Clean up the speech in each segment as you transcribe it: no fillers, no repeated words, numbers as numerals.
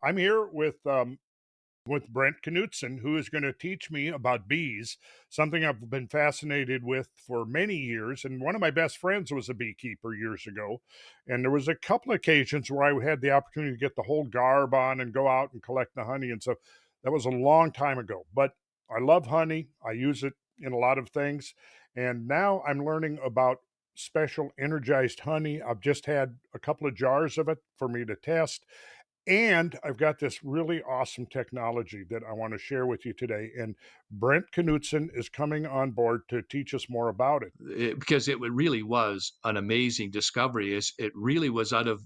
I'm here with Brent Knudsen, who is going to teach me about bees, something I've been fascinated with for many years. And one of my best friends was a beekeeper years ago. And there was a couple of occasions where I had the opportunity to get the whole garb on and go out and collect the honey. And so that was a long time ago. But I love honey. I use it in a lot of things. And now I'm learning about special energized honey. I've just had a couple of jars of it for me to test. And I've got this really awesome technology that I want to share with you today. And Brent Knudsen is coming on board to teach us more about it. Because really was an amazing discovery. It really was out of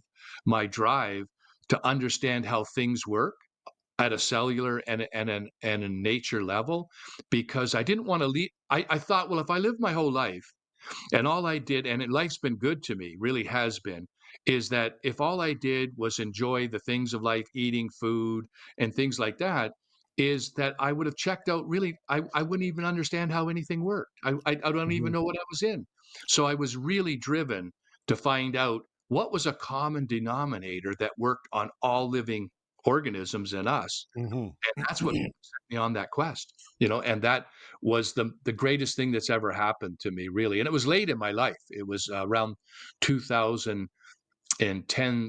my drive to understand how things work at a cellular and a nature level, because I didn't want to leave. I thought, well, if I live my whole life and all I did, and life's been good to me, really has been, is that if all I did was enjoy the things of life, eating food and things like that, is that I would have checked out. Really, I wouldn't even understand how anything worked. I don't even Mhm, know what I was in. So I was really driven to find out what was a common denominator that worked on all living organisms in us, mhm. and that's what set me on that quest, and that was the greatest thing that's ever happened to me, really. And it was late in my life. It was around 2010,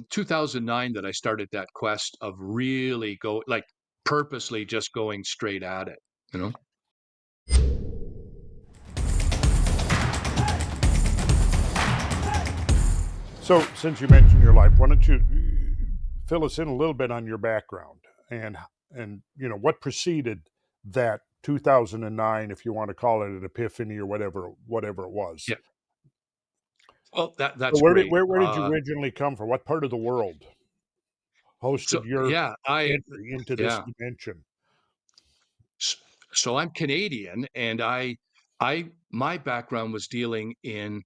2009 that I started that quest of really purposely just going straight at it, you know? So, since you mentioned your life, why don't you fill us in a little bit on your background and what preceded that 2009, if you want to call it an epiphany or whatever it was. Yeah. Well, So that's where did great. where did you originally come from? What part of the world hosted So your yeah, I entry into this yeah. dimension? S so I'm Canadian, and my background was dealing in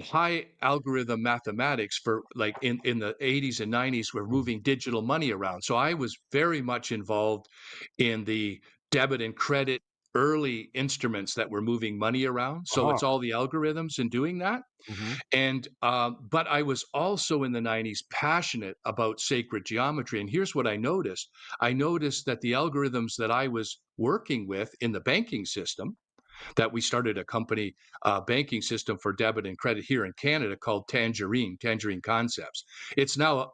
high algorithm mathematics for, like, in the 80s and 90s, we're Mhm. moving digital money around. So I was very much involved in the debit and credit early instruments that were moving money around. So Uh-huh. it's all the algorithms in doing that. Mhm. And but I was also in the 90s passionate about sacred geometry. And here's what I noticed. I noticed that the algorithms that I was working with in the banking system, that we started a company, banking system for debit and credit here in Canada called Tangerine Concepts. It's now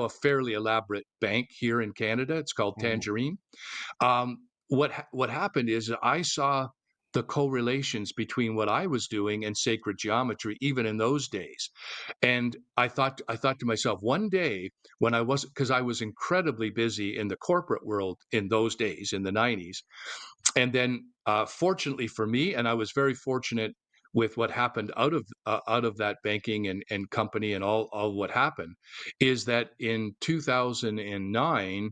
a fairly elaborate bank here in Canada. It's called Mhm. Tangerine. What happened is that I saw the correlations between what I was doing and sacred geometry, even in those days. And I thought to myself, one day when because I was incredibly busy in the corporate world in those days in the 90s, and then, fortunately for me, and I was very fortunate with what happened out of that banking and company and all what happened, is that in 2009,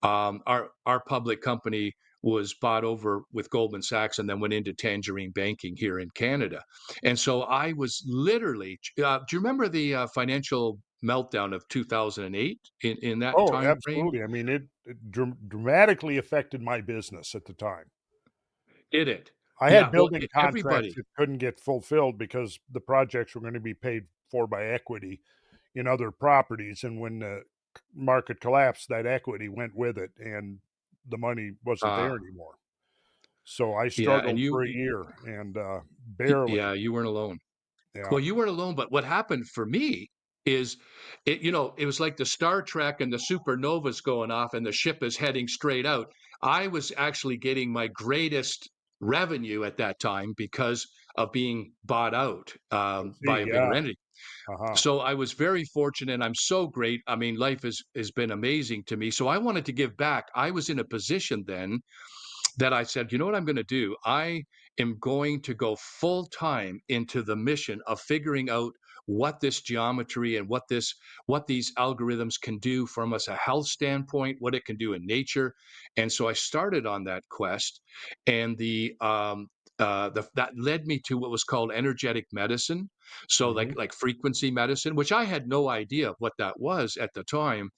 our public company was bought over with Goldman Sachs and then went into Tangerine Banking here in Canada. And so I was literally, do you remember the financial meltdown of 2008 in that Oh, time frame? absolutely. I mean, it dramatically affected my business at the time. Did it? I had Yeah. Well, building contracts everybody. that couldn't get fulfilled because the projects were gonna be paid for by equity in other properties, and when the market collapsed, that equity went with it, and the money wasn't there Uh, anymore. So I Yeah, and struggled for a year and, barely. yeah, you weren't alone. Yeah. Well, you weren't alone, but what happened for me is it was like the Star Trek and the supernovas going off and the ship is heading straight out. I was actually getting my greatest revenue at that time because of being bought out I by see, a bigger yeah. entity. Uh-huh. So I was very fortunate. I'm so great. I mean, life has been amazing to me. So I wanted to give back. I was in a position then that I said, you know what I'm going to do? I am going to go full time into the mission of figuring out what this geometry and what these algorithms can do from us a health standpoint, what it can do in nature. And so I started on that quest, and that led me to what was called energetic medicine. So Mhm. like frequency medicine, which I had no idea what that was at the time,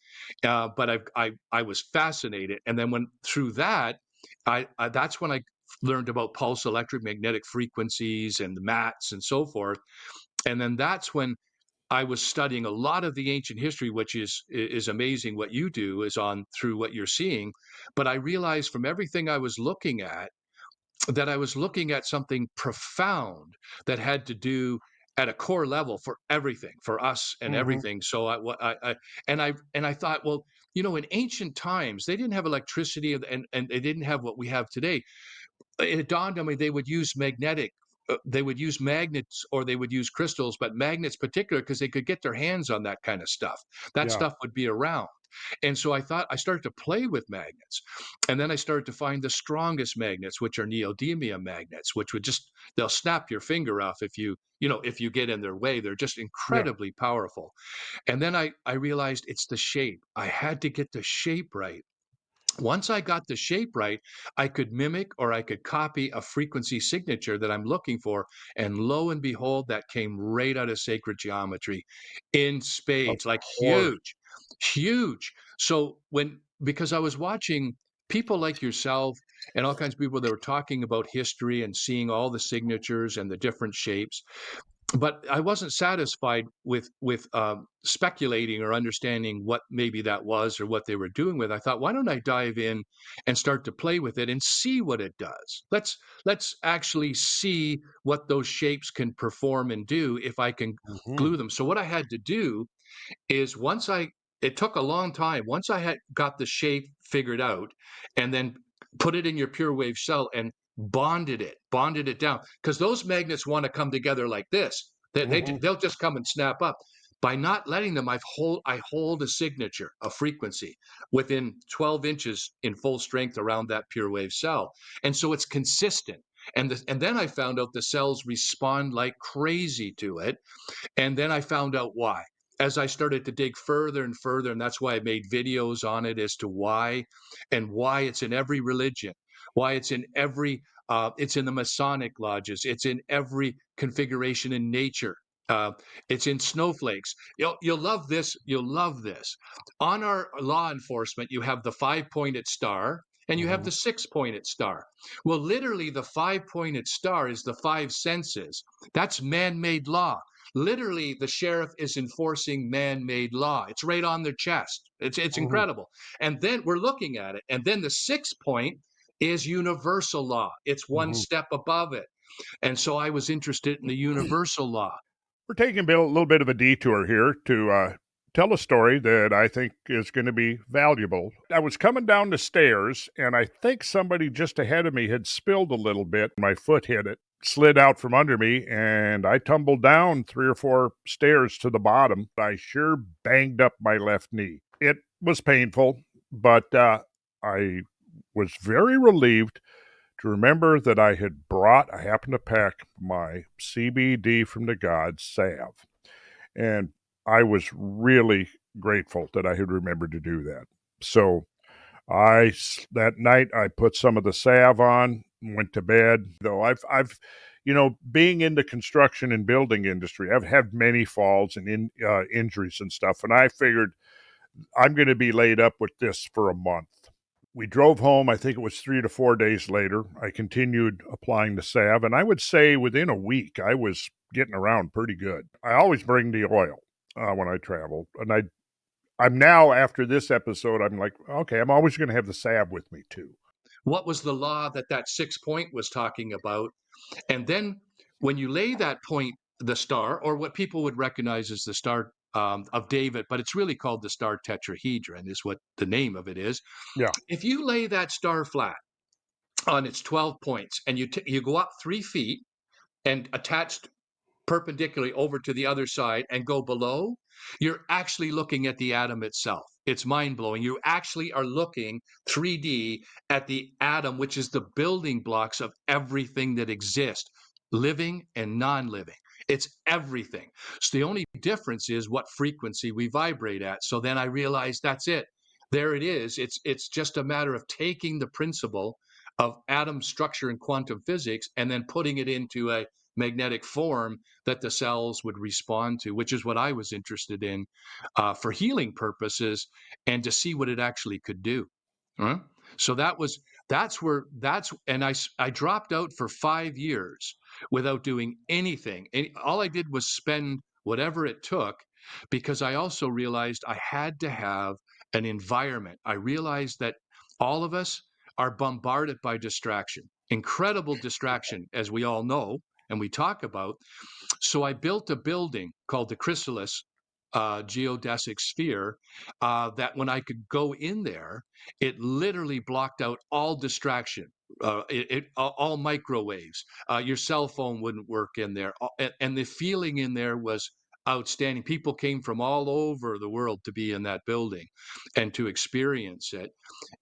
but I was fascinated. And then when through that, I that's when I learned about pulse electric magnetic frequencies and the mats and so forth. And then that's when I was studying a lot of the ancient history, which is amazing. What you do is on through what you're seeing, but I realized from everything I was looking at that I was looking at something profound that had to do at a core level for everything, for us and Mhm. everything. So I thought, well, in ancient times they didn't have electricity and they didn't have what we have today. It dawned on me they would use magnets or they would use crystals, but magnets particular because they could get their hands on that kind of stuff. That Yeah. stuff would be around. And so I started to play with magnets. And then I started to find the strongest magnets, which are neodymium magnets, which they'll snap your finger off if you get in their way. They're just Yeah. incredibly powerful. And then I realized it's the shape. I had to get the shape right. Once I got the shape right, I could mimic or I could copy a frequency signature that I'm looking for. And lo and behold, that came right out of sacred geometry in Of spades, like course. huge, huge. So because I was watching people like yourself and all kinds of people that were talking about history and seeing all the signatures and the different shapes, but I wasn't satisfied with speculating or understanding what maybe that was or what they were doing with. I thought, why don't I dive in and start to play with it and see what it does? Let's actually see what those shapes can perform and do if I can Mhm. glue them. So what I had to do is it took a long time. Once I had got the shape figured out and then put it in your pure wave cell and bonded it down. Because those magnets want to come together like this. Mhm. They'll just come and snap up. By not letting them, I hold a signature, a frequency within 12 inches in full strength around that pure wave cell. And so it's consistent. And then I found out the cells respond like crazy to it, and then I found out why. As I started to dig further and further, and that's why I made videos on it as to why and why it's in every religion, why it's in the Masonic lodges, it's in every configuration in nature. It's in snowflakes. You'll love this. You'll love this. On our law enforcement, you have the 5-pointed star and you have Mhm. the 6-pointed star. Well, literally, the 5-pointed star is the five senses. That's man made law. Literally, the sheriff is enforcing man-made law. It's right on their chest. It's Mhm. incredible. And then we're looking at it. And then the sixth point is universal law. It's one Mhm. step above it. And so I was interested in the universal law. We're taking a little bit of a detour here to tell a story that I think is going to be valuable. I was coming down the stairs, and I think somebody just ahead of me had spilled a little bit. My foot hit it, slid out from under me, and I tumbled down 3 or 4 stairs to the bottom. I sure banged up my left knee. It was painful, but I was very relieved to remember that I happened to pack my CBD from the gods salve. And I was really grateful that I had remembered to do that. So that night, I put some of the salve on, went to bed. Though being in the construction and building industry, I've had many falls and injuries and stuff. And I figured I'm going to be laid up with this for a month. We drove home. I think it was 3 to 4 days later. I continued applying the salve, and I would say within a week, I was getting around pretty good. I always bring the oil when I travel, and I'm now after this episode, I'm like, okay, I'm always going to have the salve with me too. What was the law that 6 point was talking about? And then when you lay that point, the star, or what people would recognize as the Star of David, but it's really called the star tetrahedron, is what the name of it is. Yeah. If you lay that star flat on its 12 points and you go up 3 feet and attached perpendicularly over to the other side and go below, you're actually looking at the atom itself. It's mind blowing. You actually are looking 3D at the atom, which is the building blocks of everything that exists, living and non living. It's everything. So the only difference is what frequency we vibrate at. So then I realized that's it. There it is. It's just a matter of taking the principle of atom structure and quantum physics and then putting it into a magnetic form that the cells would respond to, which is what I was interested in for healing purposes and to see what it actually could do. Huh? So I dropped out for 5 years without doing anything. And all I did was spend whatever it took, because I also realized I had to have an environment. I realized that all of us are bombarded by distraction, incredible distraction, as we all know and we talk about. So I built a building called the Chrysalis geodesic sphere, that when I could go in there, it literally blocked out all distraction. All microwaves. Your cell phone wouldn't work in there, and the feeling in there was outstanding. People came from all over the world to be in that building and to experience it.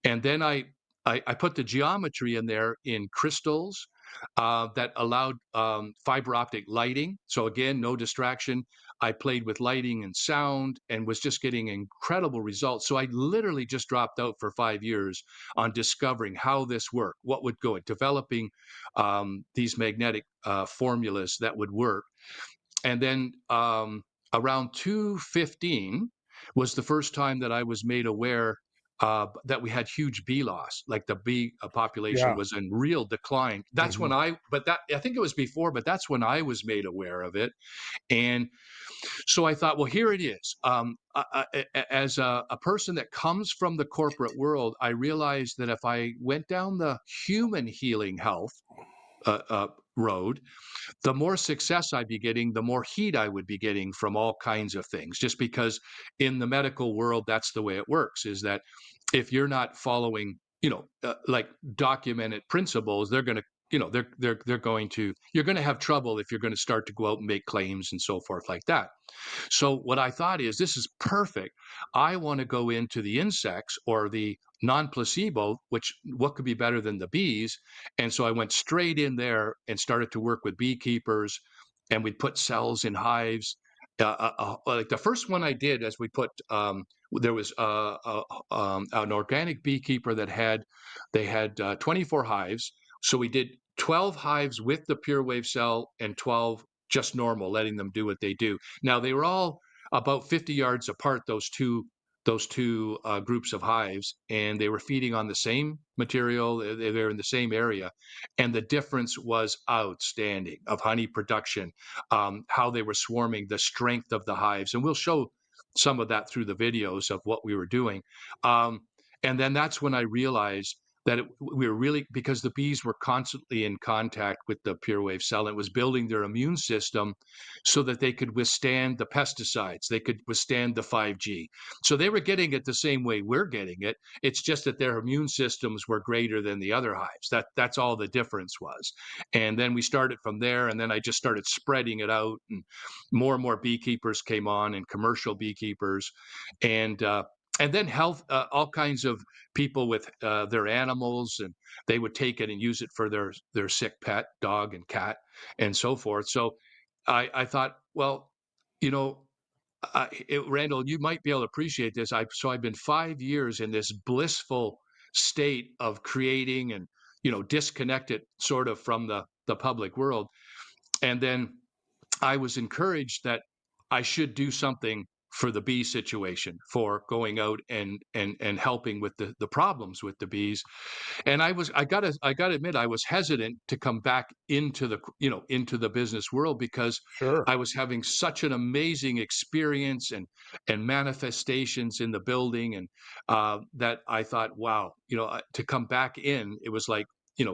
And then I put the geometry in there in crystals that allowed fiber optic lighting. So again, no distraction. I played with lighting and sound and was just getting incredible results. So I literally just dropped out for 5 years on discovering how this worked, what would go, developing these magnetic formulas that would work. And then around 215 was the first time that I was made aware that we had huge bee loss, like the bee population Yeah. was in real decline. That's when Mhm. I think it was before, but that's when I was made aware of it. And so I thought, well, here it is. As a person that comes from the corporate world, I realized that if I went down the human healing health road, the more success I'd be getting, the more heat I would be getting from all kinds of things. Just because in the medical world, that's the way it works, is that if you're not following, like documented principles, they're going to, they're going to, you're going to have trouble if you're going to start to go out and make claims and so forth like that. So what I thought is, this is perfect. I want to go into the insects or the non-placebo, which what could be better than the bees? And so I went straight in there and started to work with beekeepers, and we'd put cells in hives. Like the first one I did, as we put, there was an organic beekeeper that had 24 hives. So we did 12 hives with the Purewave cell and 12 just normal, letting them do what they do. Now they were all about 50 yards apart, those two groups of hives, and they were feeding on the same material. They were in the same area, and the difference was outstanding of honey production, how they were swarming, the strength of the hives, and we'll show some of that through the videos of what we were doing. Um, and then that's when I realized that we were really, because the bees were constantly in contact with the Purewave cell, and it was building their immune system so that they could withstand the pesticides, they could withstand the 5G. So they were getting it the same way we're getting it. It's just that their immune systems were greater than the other hives. That's all the difference was. And then we started from there, and then I just started spreading it out, and more beekeepers came on, and commercial beekeepers, and uh, and then health, all kinds of people with their animals, and they would take it and use it for their sick pet, dog and cat, and so forth. So I thought, well, you know, Randall, you might be able to appreciate this. I've been 5 years in this blissful state of creating and disconnected sort of from the public world, and then I was encouraged that I should do something for the bee situation, for going out and helping with the problems with the bees. And I gotta admit, I was hesitant to come back into the business world, because Sure. I was having such an amazing experience and manifestations in the building, and that I thought, wow, to come back in, it was like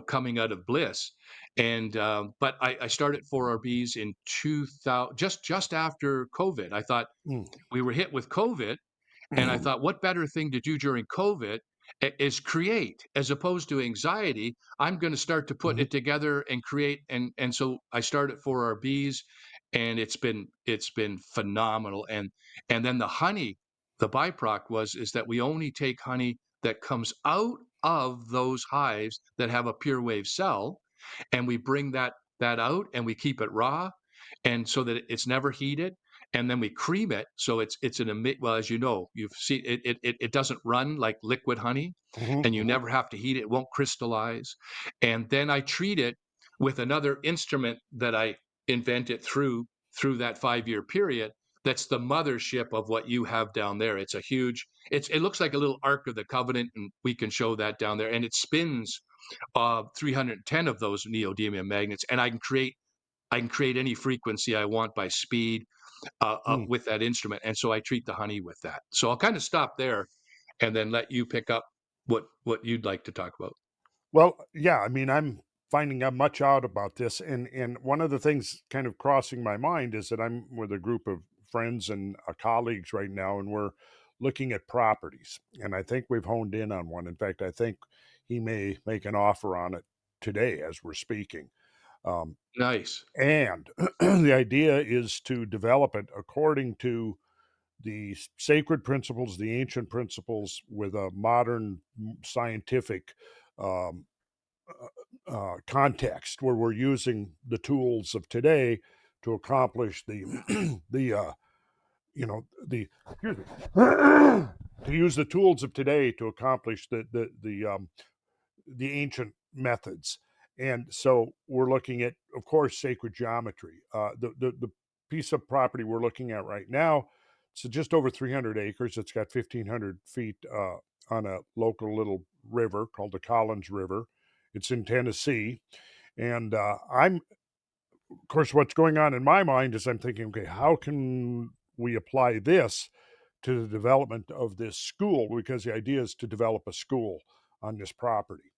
coming out of bliss. And but I started 4RBs in 2000, just after COVID. I thought Mm. we were hit with COVID, and I thought, what better thing to do during COVID is create, as opposed to anxiety. I'm going to start to put Mhm. it together and create, and so I started for our bees, and it's been phenomenal. And then the honey, the byproduct is that we only take honey that comes out of those hives that have a pure wave cell, and we bring that out, and we keep it raw, and so that it's never heated, and then we cream it, so it's well, as you know, you've seen it, it doesn't run like liquid honey, Mhm. and you Mhm. never have to heat it, it won't crystallize. And then I treat it with another instrument that I invented through that 5-year period, that's the mothership of what you have down there. It's a huge, it looks like a little Ark of the Covenant, and we can show that down there, and it spins 310 of those neodymium magnets, and I can create I can create any frequency I want by speed Hmm. with that instrument, and so I treat the honey with that. So I'll kind of stop there, and then let you pick up what you'd like to talk about. Well, yeah, I mean, I'm finding out much out about this, and one of the things kind of crossing my mind is that I'm with a group of friends and colleagues right now, and we're looking at properties, and I think we've honed in on one. In fact, I think he may make an offer on it today as we're speaking. Um, Nice. and the idea is to develop it according to the sacred principles, the ancient principles, with a modern scientific um, context where we're using the tools of today to accomplish the the excuse me, to use the tools of today to accomplish the ancient methods. And so we're looking at, of course, sacred geometry. The piece of property we're looking at right now, it's just over 300 acres. It's got 1,500 feet on a local little river called the Collins River. It's in Tennessee. And of course, what's going on in my mind is I'm thinking, okay, how can we apply this to the development of this school? Because the idea is to develop a school on this property.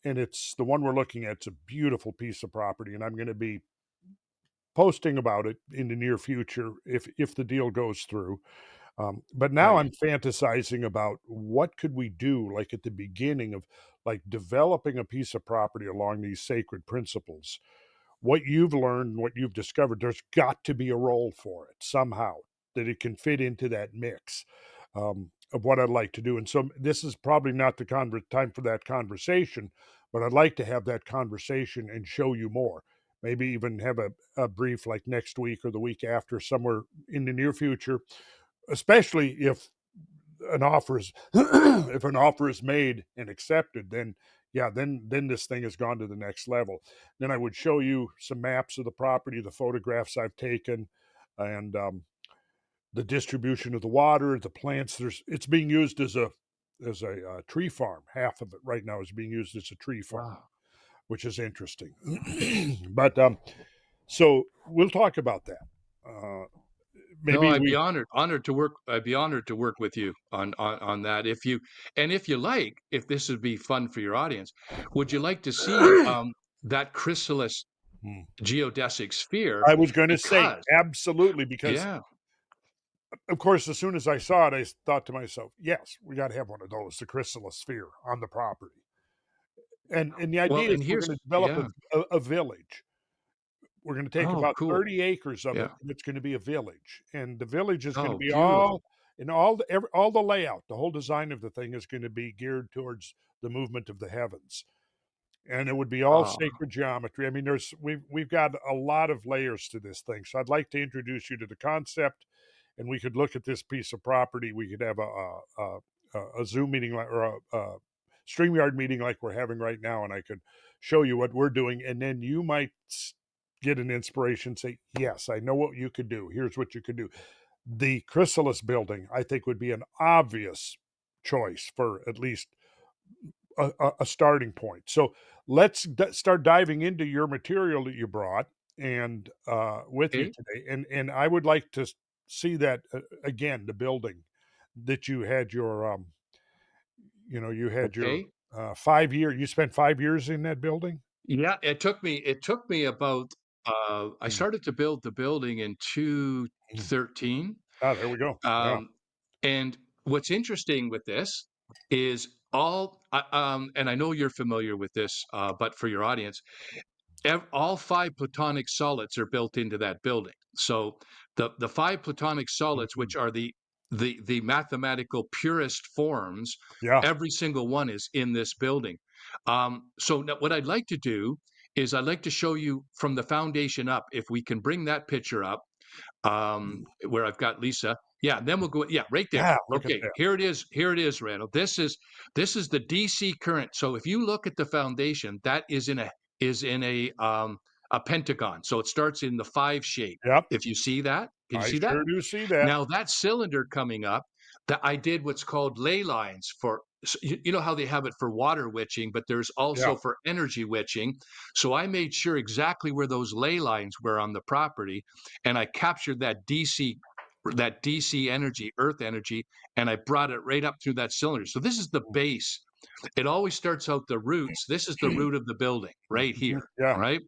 And it's the one we're looking at. It's a beautiful piece of property, and I'm going to be posting about it in the near future if the deal goes through. But now Right. I'm fantasizing about what could we do, like at the beginning of like developing a piece of property along these sacred principles. What you've learned, what you've discovered, there's got to be a role for it somehow that it can fit into that mix of what I'd like to do. And so this is probably not the time for that conversation, but I'd like to have that conversation and show you more. Maybe even have a brief like next week or the week after, somewhere in the near future, especially if an offer is if an offer is made and accepted, then yeah, then this thing has gone to the next level. Then I would show you some maps of the property, the photographs I've taken, and the distribution of the water, the plants. It's being used as a tree farm. Half of it right now is being used as a tree farm, Wow. which is interesting. But so we'll talk about that. Uh, No, maybe we. I'd be honored to work with you on that. If you like, if this would be fun for your audience, would you like to see that chrysalis Hmm. geodesic sphere? I was going to say Because absolutely, because yeah, of course, as soon as I saw it, I thought to myself, yes, we got to have one of those, the chrysalis sphere on the property. And the well, idea is and we're here's going to develop yeah. a village. We're going to take Oh, about cool. 30 acres of it, Yeah. and it's going to be a village. And the village is going to Oh, be beautiful. all the layout, the whole design of the thing is going to be geared towards the movement of the heavens. And it would be all Oh, sacred geometry. I mean, we've got a lot of layers to this thing. So I'd like to introduce you to the concept, and we could look at this piece of property. We could have a Zoom meeting or a StreamYard meeting like we're having right now, and I could show you what we're doing, and then you might get an inspiration. Say, yes, I know what you could do. Here's what you could do. The chrysalis building, I think, would be an obvious choice for at least a starting point. So let's start diving into your material that you brought and with you okay. today. And I would like to see that again, the building that you had your you had your Okay. 5 year. You spent 5 years in that building. Yeah, it took me about I Hmm. started to build the building in Hmm. 2013. Ah, there we go. Yeah. Um, and what's interesting with this is and I know you're familiar with this, but for your audience, all five platonic solids are built into that building. So the five platonic solids, Mhm. which are the mathematical purest forms, Yeah. every single one is in this building. So now what I'd like to do is I'd like to show you from the foundation up. If we can bring that picture up, where I've got Lisa. Yeah, then we'll go. Yeah, right there. Yeah. Look at Okay, that. here it is. Here it is, Randall. This is the DC current. So if you look at the foundation, that is in a pentagon. So it starts in the five shape. Yep. If you see that, can you I see that? sure do see that. Now that cylinder coming up, that I did what's called ley lines for you know how they have it for water witching, but there's Yeah. also for energy witching. So I made sure exactly where those ley lines were on the property, and I captured that DC energy, earth energy, and I brought it right up through that cylinder. So this is the base. It always starts out the roots. This is the root of the building right Mhm. here. Yeah. All right.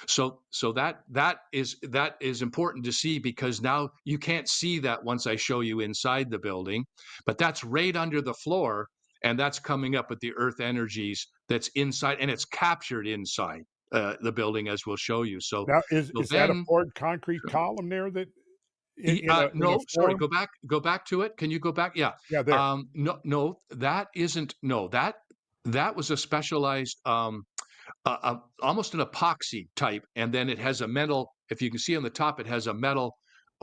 So that is important to see, because now you can't see that once I show you inside the building, but that's right under the floor, and that's coming up with the earth energies that's inside, and it's captured inside the building, as we'll show you. So Now so is that a then poured concrete column there that in a no, sorry, form? go back to it. Can you go back? Yeah. Yeah, there. No, no, that isn't. No, that was a specialized, almost an epoxy type, and then it has a metal. If you can see on the top, it has a metal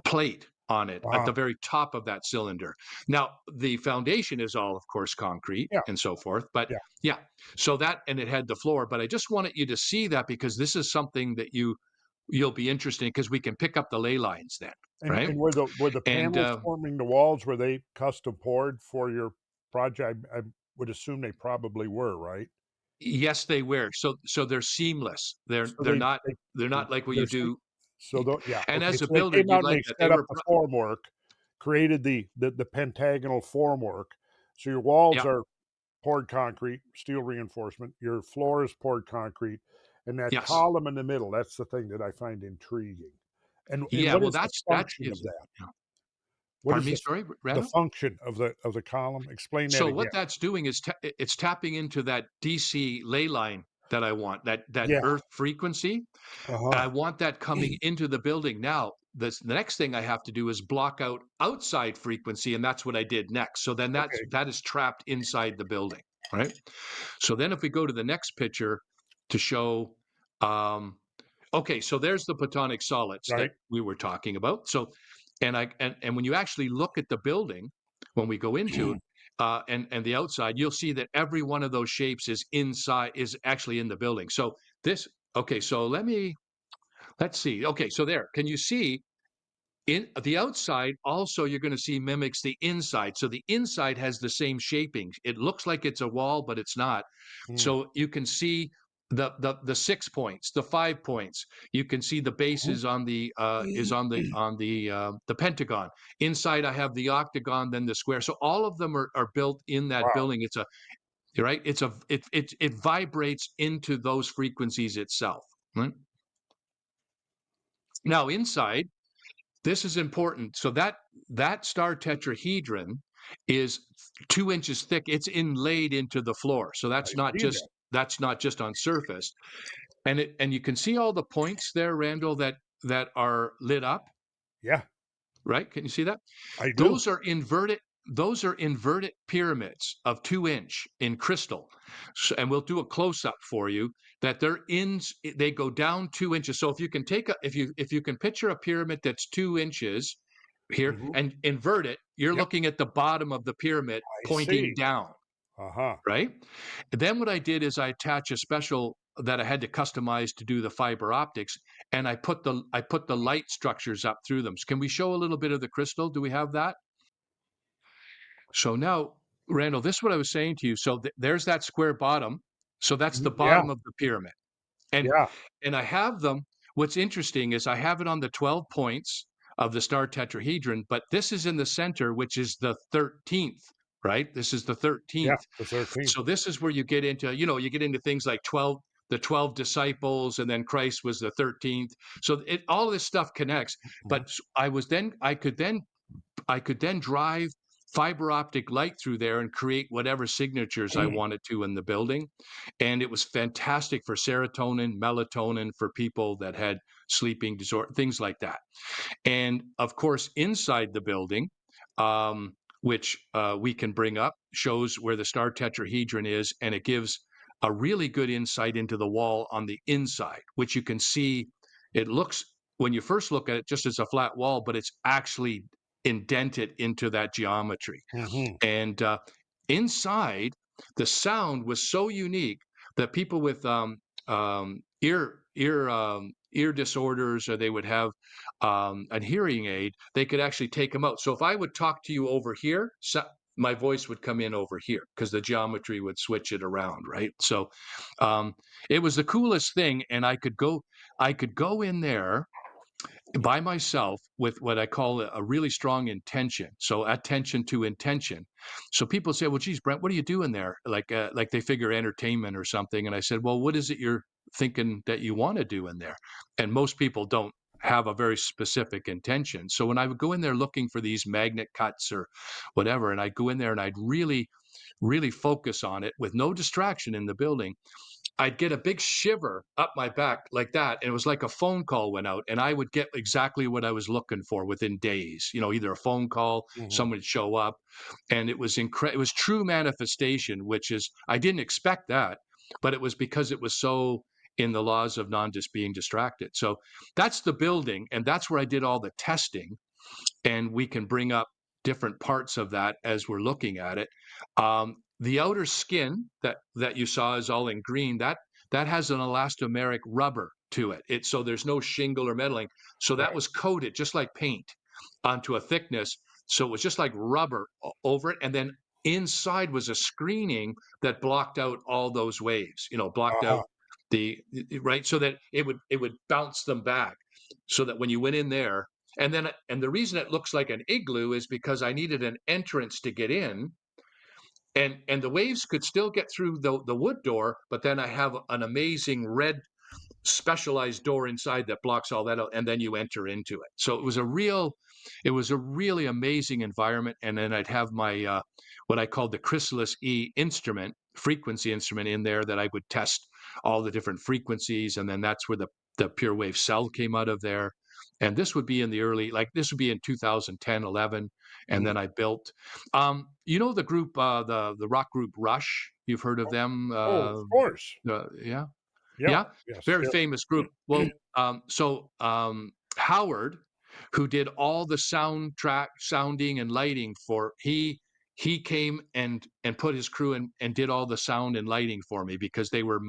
plate on it at Uh-huh. the very top of that cylinder. Now, the foundation is all, of course, concrete Yeah, and so forth. But yeah. yeah, so that, and it had the floor. But I just wanted you to see that, because this is something that you'll be interested in, because we can pick up the ley lines then, right? And were the And panels forming the walls, were they custom poured for your project? I would assume they probably were, right? yes, they were. So they're seamless. They're So they're they not they they're not like what you they're se do. so tho yeah, And okay, as a so they builder, came you'd out and like they that. They set up were the formwork, created the pentagonal formwork, so your walls yeah, are poured concrete, steel reinforcement, your floor is poured concrete, and that yes, column in the middle, that's the thing that I find intriguing. And yeah. what Well, is the that's function of is. that? Yeah. What Pardon is me, sorry, the Randall. function of the column? Explain that So again. what that's doing is it's tapping into that DC ley line that I want, that Yeah, earth frequency. And uh-huh. I want that coming into the building. Now, the next thing I have to do is block out outside frequency, and that's what I did next. So then Okay, that is trapped inside the building, right? So then if we go to the next picture to show, um, okay, so there's the platonic solids that right. we were talking about. So, and when you actually look at the building, when we go into it, and the outside, you'll see that every one of those shapes is actually in the building. So this, okay, so let's see. Okay, so there, can you see in the outside also you're going to see mimics the inside. So the inside has the same shaping. It looks like it's a wall, but it's not. Mm, So you can see the 6 points, the 5 points. You can see the base mhm. is on the pentagon. Inside I have the octagon, then the square. So all of them are built in that Wow, building. It's a right. It vibrates into those frequencies itself. Right? Now inside, this is important. So that star tetrahedron is 2 inches thick. It's inlaid into the floor. So I that's not see just that. that's not just on surface. And you can see all the points there, Randall, that are lit up, Yeah, right? Can you see that? I do. Those are inverted. Those are inverted pyramids of 2 inch in crystal, so, and we'll do a close up for you. That they go down 2 inches. So if you can if you can picture a pyramid that's 2 inches here Mhm. and invert it, you're Yep, looking at the bottom of the pyramid I pointing see. down, Uh-huh. right? Then what I did is I attach a special that I had to customize to do the fiber optics, and I put the light structures up through them. So can we show a little bit of the crystal? Do we have that? So now, Randall, this is what I was saying to you. So there's that square bottom. So that's the Mhm. Yeah, bottom of the pyramid. And yeah, and I have them. What's interesting is I have it on the 12 points of the star tetrahedron, but this is in the center, which is the 13th, right? This is the yeah, 13th. the 13th. So this is where you get into things like 12, the 12 disciples, and then Christ was the 13th. So all of this stuff connects. Mhm, But I could then drive fiber optic light through there and create whatever signatures I wanted to in the building. And it was fantastic for serotonin, melatonin, for people that had sleeping disorder, things like that. And of course, inside the building, which we can bring up, shows where the star tetrahedron is, and it gives a really good insight into the wall on the inside, which you can see. It looks, when you first look at it, just as a flat wall, but it's actually indented into that geometry. mhm. And inside, the sound was so unique that people with ear disorders, or they would have a hearing aid, they could actually take them out. So if I would talk to you over here, my voice would come in over here because the geometry would switch it around, right? So um, it was the coolest thing, and I could go in there by myself with what I call a really strong intention. So attention to intention. So people say, "Well, geez, Brent, what are you doing there?" Like they figure entertainment or something. And I said, "Well, what is it you're thinking that you want to do in there?" And most people don't have a very specific intention. So when I would go in there looking for these magnet cuts or whatever, and I'd go in there and I'd really focus on it with no distraction in the building, I'd get a big shiver up my back like that, and it was like a phone call went out, and I would get exactly what I was looking for within days. You know, either a phone call, Mhm. someone would show up, and it was it was true manifestation, which is I didn't expect that, but it was because it was so in the laws of non just being distracted. So that's the building, and that's where I did all the testing, and we can bring up different parts of that as we're looking at it. The outer skin that you saw is all in green. That has an elastomeric rubber to it. So there's no shingle or metalling. So that Right. was coated just like paint onto a thickness. So it was just like rubber over it, and then inside was a screening that blocked out all those waves. You know, blocked Uh-huh. out right so that it would bounce them back, so that when you went in there, and the reason it looks like an igloo is because I needed an entrance to get in, and the waves could still get through the wood door, but then I have an amazing red specialized door inside that blocks all that out, and then you enter into it. So it was a really amazing environment. And then I'd have my what I called the Chrysalis E instrument, frequency instrument in there that I would test all the different frequencies, and then that's where the pure wave cell came out of there. And this would be in the early, like this would be in 2010, 11, and Mhm. then I built. You know the group, the rock group Rush. You've heard of them? Oh, of course. Yeah. Yeah. Yeah, Yes, very famous group. yes. Well, Howard, who did all the soundtrack sounding and lighting for he came and put his crew in and did all the sound and lighting for me because they were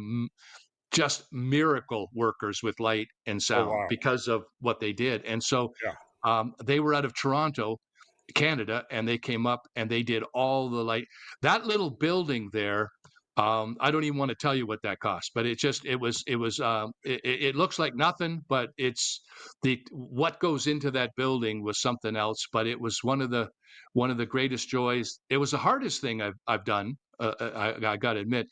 just miracle workers with light and Oh, sound wow. because of what they did. And so Yeah. they were out of Toronto, Canada, and they came up and they did all the light. That little building there, I don't even want to tell you what that cost, but it looks like nothing, but it's the what goes into that building was something else. But it was one of the greatest joys. It was the hardest thing I've done. I got to admit,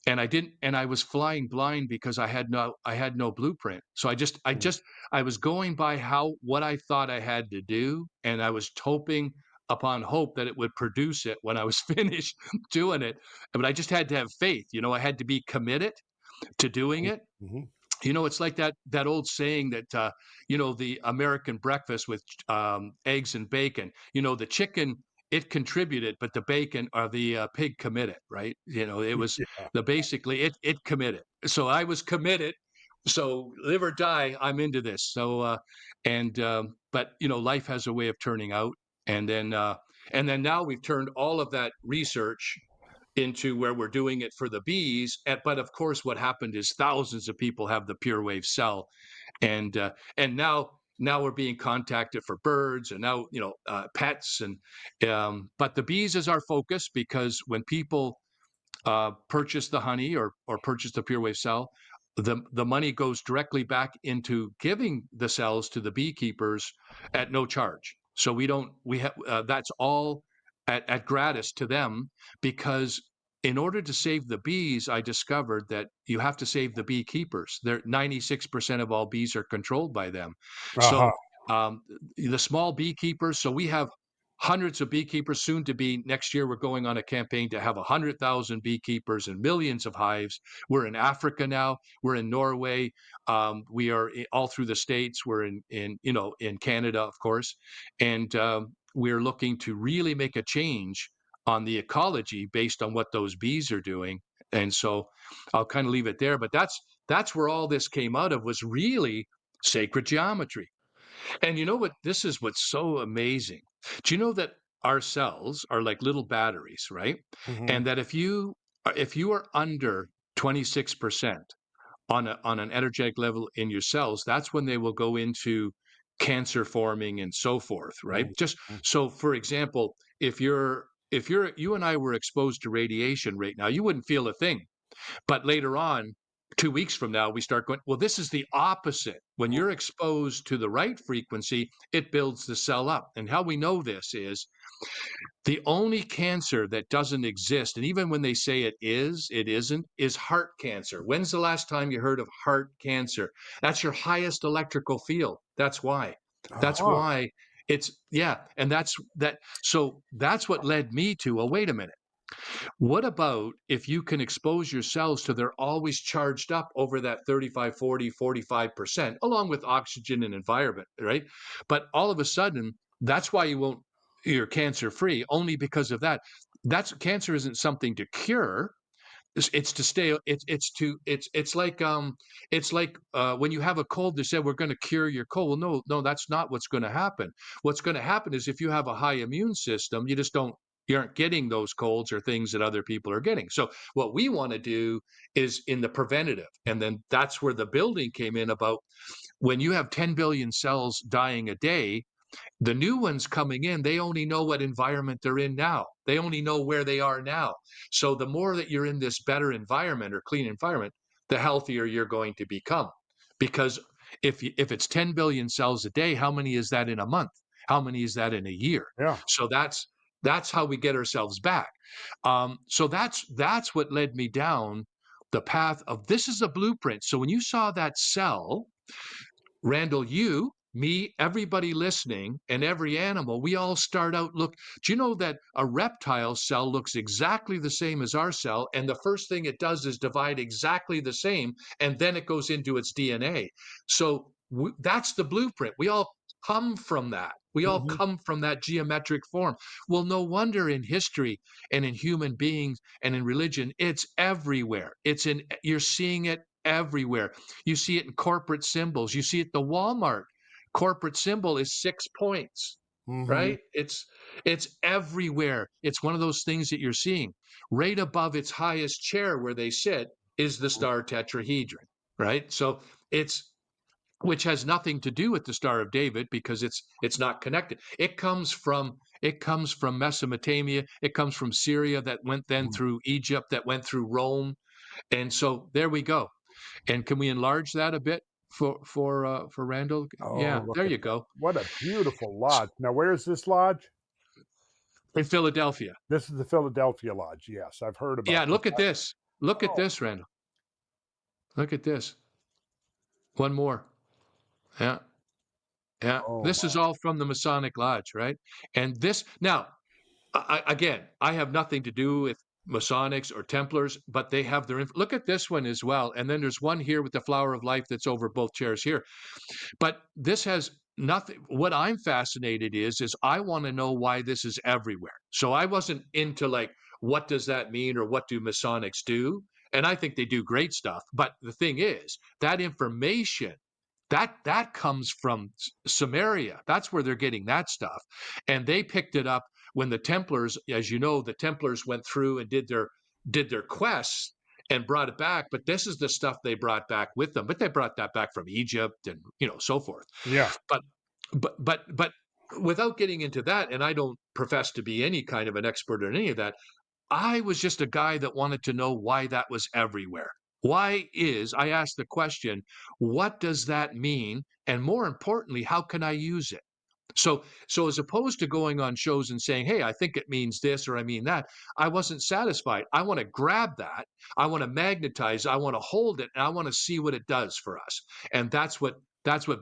and I didn't, and I was flying blind because I had no blueprint. So Mhm. I was going by how what I thought I had to do, and I was hoping upon hope that it would produce it when I was finished doing it. But I just had to have faith, you know, I had to be committed to doing Mhm. it. Mhm. You know, it's like that old saying that you know, the American breakfast with eggs and bacon. You know, the chicken it contributed, but the bacon or the pig committed. Right? You know, it was Yeah. the basically it committed. So I was committed. So live or die, I'm into this. So but you know, life has a way of turning out, and then now we've turned all of that research into where we're doing it for the bees. But of course, what happened is thousands of people have the pure wave cell, and now we're being contacted for birds, and now you know pets, and but the bees is our focus because when people purchase the honey or purchase the pure wave cell, the money goes directly back into giving the cells to the beekeepers at no charge. So we don't we have that's all at gratis to them, because in order to save the bees, I discovered that you have to save the beekeepers. They're 96% of all bees are controlled by them. Uh-huh. So um, the small beekeepers. So we have hundreds of beekeepers. Soon to be next year, we're going on a campaign to have 100,000 beekeepers and millions of hives. We're in Africa now. We're in Norway. We are all through the states. We're in you know, in Canada, of course, and we're looking to really make a change on the ecology based on what those bees are doing. And so I'll kind of leave it there. But that's where all this came out of, was really sacred geometry. And you know what? This is what's so amazing. Do you know that our cells are like little batteries, right? Mhm. And that if you are under 26% on an energetic level in your cells, that's when they will go into cancer forming and so forth, right? Just Mhm. so, for example, if you and I were exposed to radiation right now, you wouldn't feel a thing. But later on, 2 weeks from now, we start going, well, this is the opposite. When you're exposed to the right frequency, it builds the cell up. And how we know this is the only cancer that doesn't exist, and even when they say it isn't, is heart cancer. When's the last time you heard of heart cancer? That's your highest electrical field. That's why. That's Uh-huh. why it's, yeah. And that's that. So that's what led me to, well, wait a minute. What about if you can expose your cells to they're always charged up over that 35, 40, 45%, along with oxygen and environment, right? But all of a sudden, that's why you're cancer free, only because of that. That's cancer isn't something to cure. It's to stay. It's like when you have a cold. They said we're going to cure your cold. Well, no, that's not what's going to happen. What's going to happen is if you have a high immune system, you aren't getting those colds or things that other people are getting. So what we want to do is in the preventative, and then that's where the building came in about when you have 10 billion cells dying a day. The new ones coming in, they only know what environment they're in now. They only know where they are now. So the more that you're in this better environment or clean environment, the healthier you're going to become. Because if it's 10 billion cells a day, how many is that in a month? How many is that in a year? Yeah. So that's how we get ourselves back. So that's what led me down the path of this is a blueprint. So when you saw that cell, Randall, you, me, everybody listening, and every animal, we all start out do you know that a reptile cell looks exactly the same as our cell? And the first thing it does is divide exactly the same, and then it goes into its DNA. So that's the blueprint. We all come from that. We all Mhm. come from that geometric form. Well, no wonder in history and in human beings and in religion, it's everywhere. You're seeing it everywhere. You see it in corporate symbols. You see it the Walmart corporate symbol is 6 points, Mhm. right? It's everywhere. It's one of those things that you're seeing. Right above its highest chair where they sit is the star tetrahedron, right? So it's which has nothing to do with the Star of David because it's not connected. It comes from Mesopotamia. It comes from Syria that went then Mhm. through Egypt that went through Rome, and so there we go. And can we enlarge that a bit for Randall? Oh, Yeah, look there at you that. go. What a beautiful S lodge. Now, where's this lodge? In Philadelphia. This is the Philadelphia Lodge. Yes, I've heard Yeah, about this. look at this. Look at Oh, this, Randall. Look at this. One more. Yeah, yeah. oh This is my. all from the Masonic Lodge, right? And this now, again, I have nothing to do with Masonics or Templars, but they have their look at this one as well. And then there's one here with the flower of life that's over both chairs here. But this has nothing. What I'm fascinated is I want to know why this is everywhere. So I wasn't into like, what does that mean or what do Masonics do? And I think they do great stuff. But the thing is, that information that comes from Samaria. That's where they're getting that stuff. And they picked it up when the Templars, as you know, the Templars went through and did their quests and brought it back. But this is the stuff they brought back with them. But they brought that back from Egypt and so forth. Yeah. But but without getting into that, and I don't profess to be any kind of an expert in any of that. I was just a guy that wanted to know why that was everywhere. I asked the question, what does that mean? And more importantly, how can I use it? So as opposed to going on shows and saying, "Hey, I think it means this or I mean that," I wasn't satisfied. I want to grab that. I want to magnetize. I want to hold it, and I want to see what it does for us. And that's what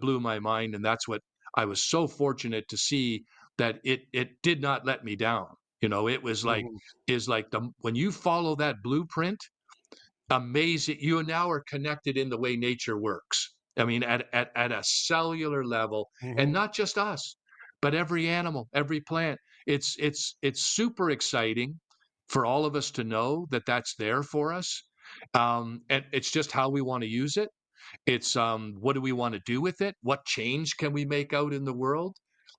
blew my mind, and that's what I was so fortunate to see that it did not let me down. It was like Mhm. is like the when you follow that blueprint, amazing. You now are connected in the way nature works. I mean, at a cellular level, and Mhm. not just us, but every animal, every plant. It's super exciting for all of us to know that that's there for us, and it's just how we want to use it. It's what do we want to do with it? What change can we make out in the world?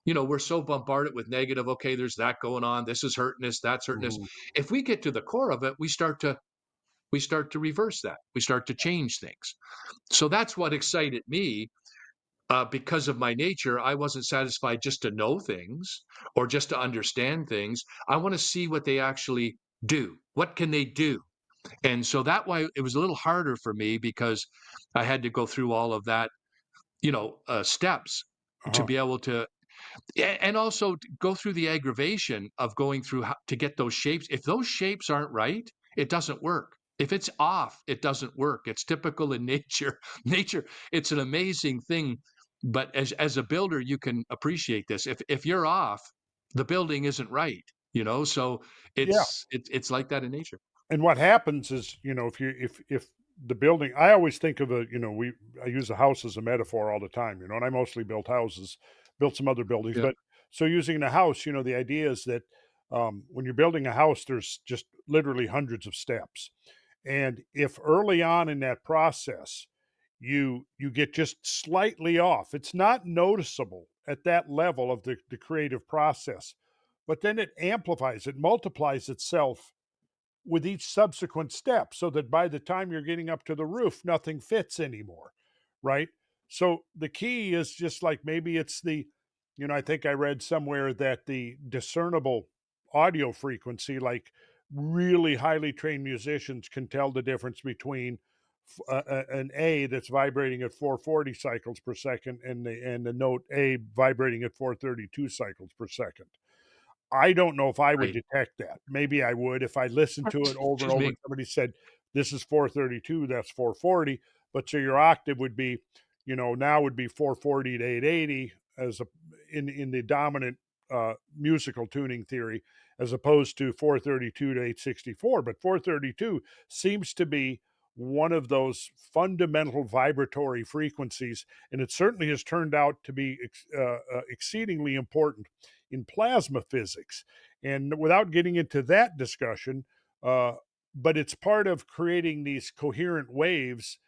We're so bombarded with negative. Okay, there's that going on. This is hurting us. That's hurting us. Mhm. If we get to the core of it, we start to reverse that. We start to change things. So that's what excited me. because of my nature, I wasn't satisfied just to know things or just to understand things. I want to see what they actually do. What can they do? And so that way it was a little harder for me because I had to go through all of that, steps to Uh-huh. be able to and also go through the aggravation of going through how to get those shapes. If those shapes aren't right, it doesn't work. If it's off, it doesn't work. It's typical in nature. Nature, it's an amazing thing. But as a builder, you can appreciate this. If you're off, the building isn't right. So Yeah. it's like that in nature. And what happens is, if the building, I always think of I use a house as a metaphor all the time, and I mostly built houses, built some other buildings, Yeah, but so using the house, the idea is that when you're building a house, there's just literally hundreds of steps. And if early on in that process you get just slightly off, it's not noticeable at that level of the creative process, but then it amplifies, it multiplies itself with each subsequent step so that by the time you're getting up to the roof, nothing fits anymore, right? So the key is just like maybe it's I think I read somewhere that the discernible audio frequency, like really highly trained musicians can tell the difference between an A that's vibrating at 440 cycles per second and the note A vibrating at 432 cycles per second. I don't know if I would right. detect that. Maybe I would if I listened to it over and Excuse over me. and somebody said, "This is 432, that's 440," but so your octave would be, now would be 440 to 880 as a in the dominant, musical tuning theory, as opposed to 432 to 864, but 432 seems to be one of those fundamental vibratory frequencies, and it certainly has turned out to be exceedingly important in plasma physics. And without getting into that discussion, uh, but it's part of creating these coherent waves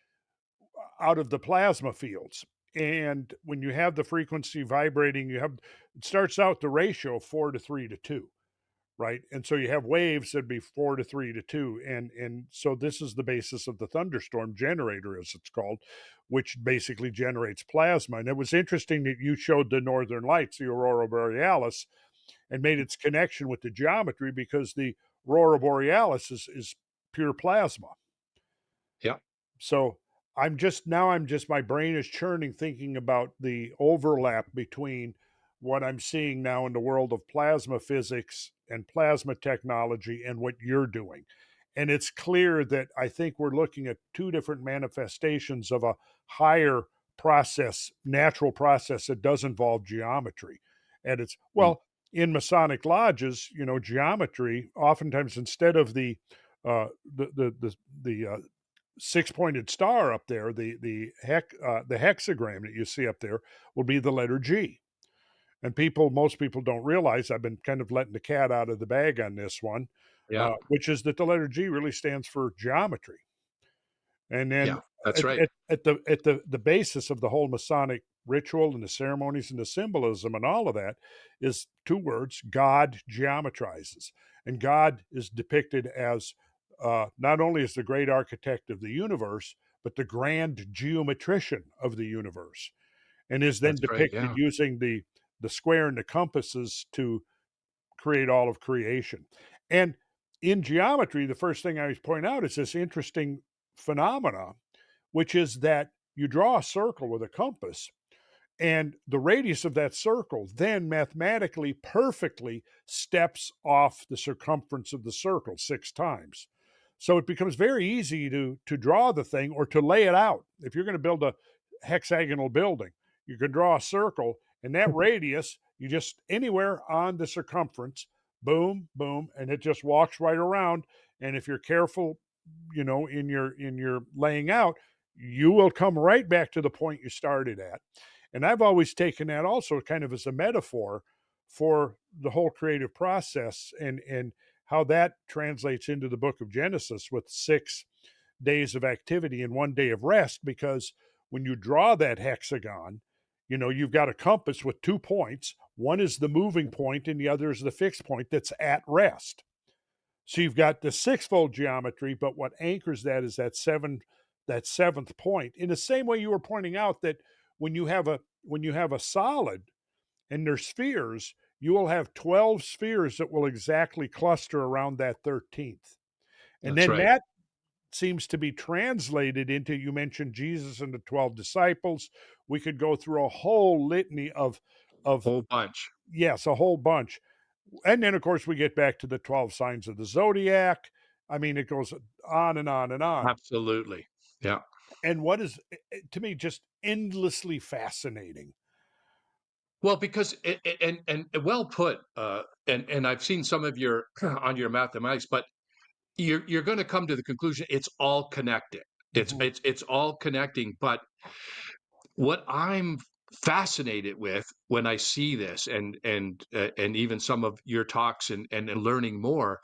out of the plasma fields. And when you have the frequency vibrating, it starts out the ratio 4 to 3 to 2, right? And so you have waves that'd be 4 to 3 to 2, and so this is the basis of the thunderstorm generator, as it's called, which basically generates plasma. And it was interesting that you showed the northern lights, the aurora borealis, and made its connection with the geometry because the aurora borealis is pure plasma. Yeah, So I'm just my brain is churning thinking about the overlap between what I'm seeing now in the world of plasma physics and plasma technology and what you're doing. And it's clear that I think we're looking at two different manifestations of a higher process, natural process that does involve geometry. And it's, mm, well, in Masonic lodges, geometry oftentimes instead of the six-pointed star up there, the hexagram that you see up there will be the letter G. And most people don't realize I've been kind of letting the cat out of the bag on this one, yeah, which is that the letter G really stands for geometry. And then yeah. That's right. at the basis of the whole Masonic ritual and the ceremonies and the symbolism and all of that is two words: God geometrizes, and God is depicted as not only as the great architect of the universe, but the grand geometrician of the universe, and is then That's right. depicted Yeah, using the square and the compasses to create all of creation. And in geometry, the first thing I always point out is this interesting phenomena, which is that you draw a circle with a compass, and the radius of that circle then mathematically perfectly steps off the circumference of the circle 6 times. So it becomes very easy to draw the thing or to lay it out. If you're going to build a hexagonal building, you can draw a circle, and that radius, you just anywhere on the circumference, boom, boom, and it just walks right around. And if you're careful, in your laying out, you will come right back to the point you started at. And I've always taken that also kind of as a metaphor for the whole creative process and how that translates into the book of Genesis with 6 days of activity and 1 day of rest. Because when you draw that hexagon, you've got a compass with 2 points. One is the moving point and the other is the fixed point that's at rest. So you've got the sixfold geometry, but what anchors that is that seventh point. In the same way you were pointing out that when you have a solid and they're spheres, you will have 12 spheres that will exactly cluster around that 13th. And That's then right. that seems to be translated into, you mentioned Jesus and the 12 disciples. We could go through a whole litany of Whole bunch. yes, a whole bunch. And then of course we get back to the 12 signs of the zodiac. I mean, it goes on and on and on. Absolutely. Yeah. And what is, to me, just endlessly fascinating. Well, because and well put, and I've seen some of your on your mathematics, but you're going to come to the conclusion it's all connected. Mhm. It's all connecting. But what I'm fascinated with when I see this, and even some of your talks and learning more,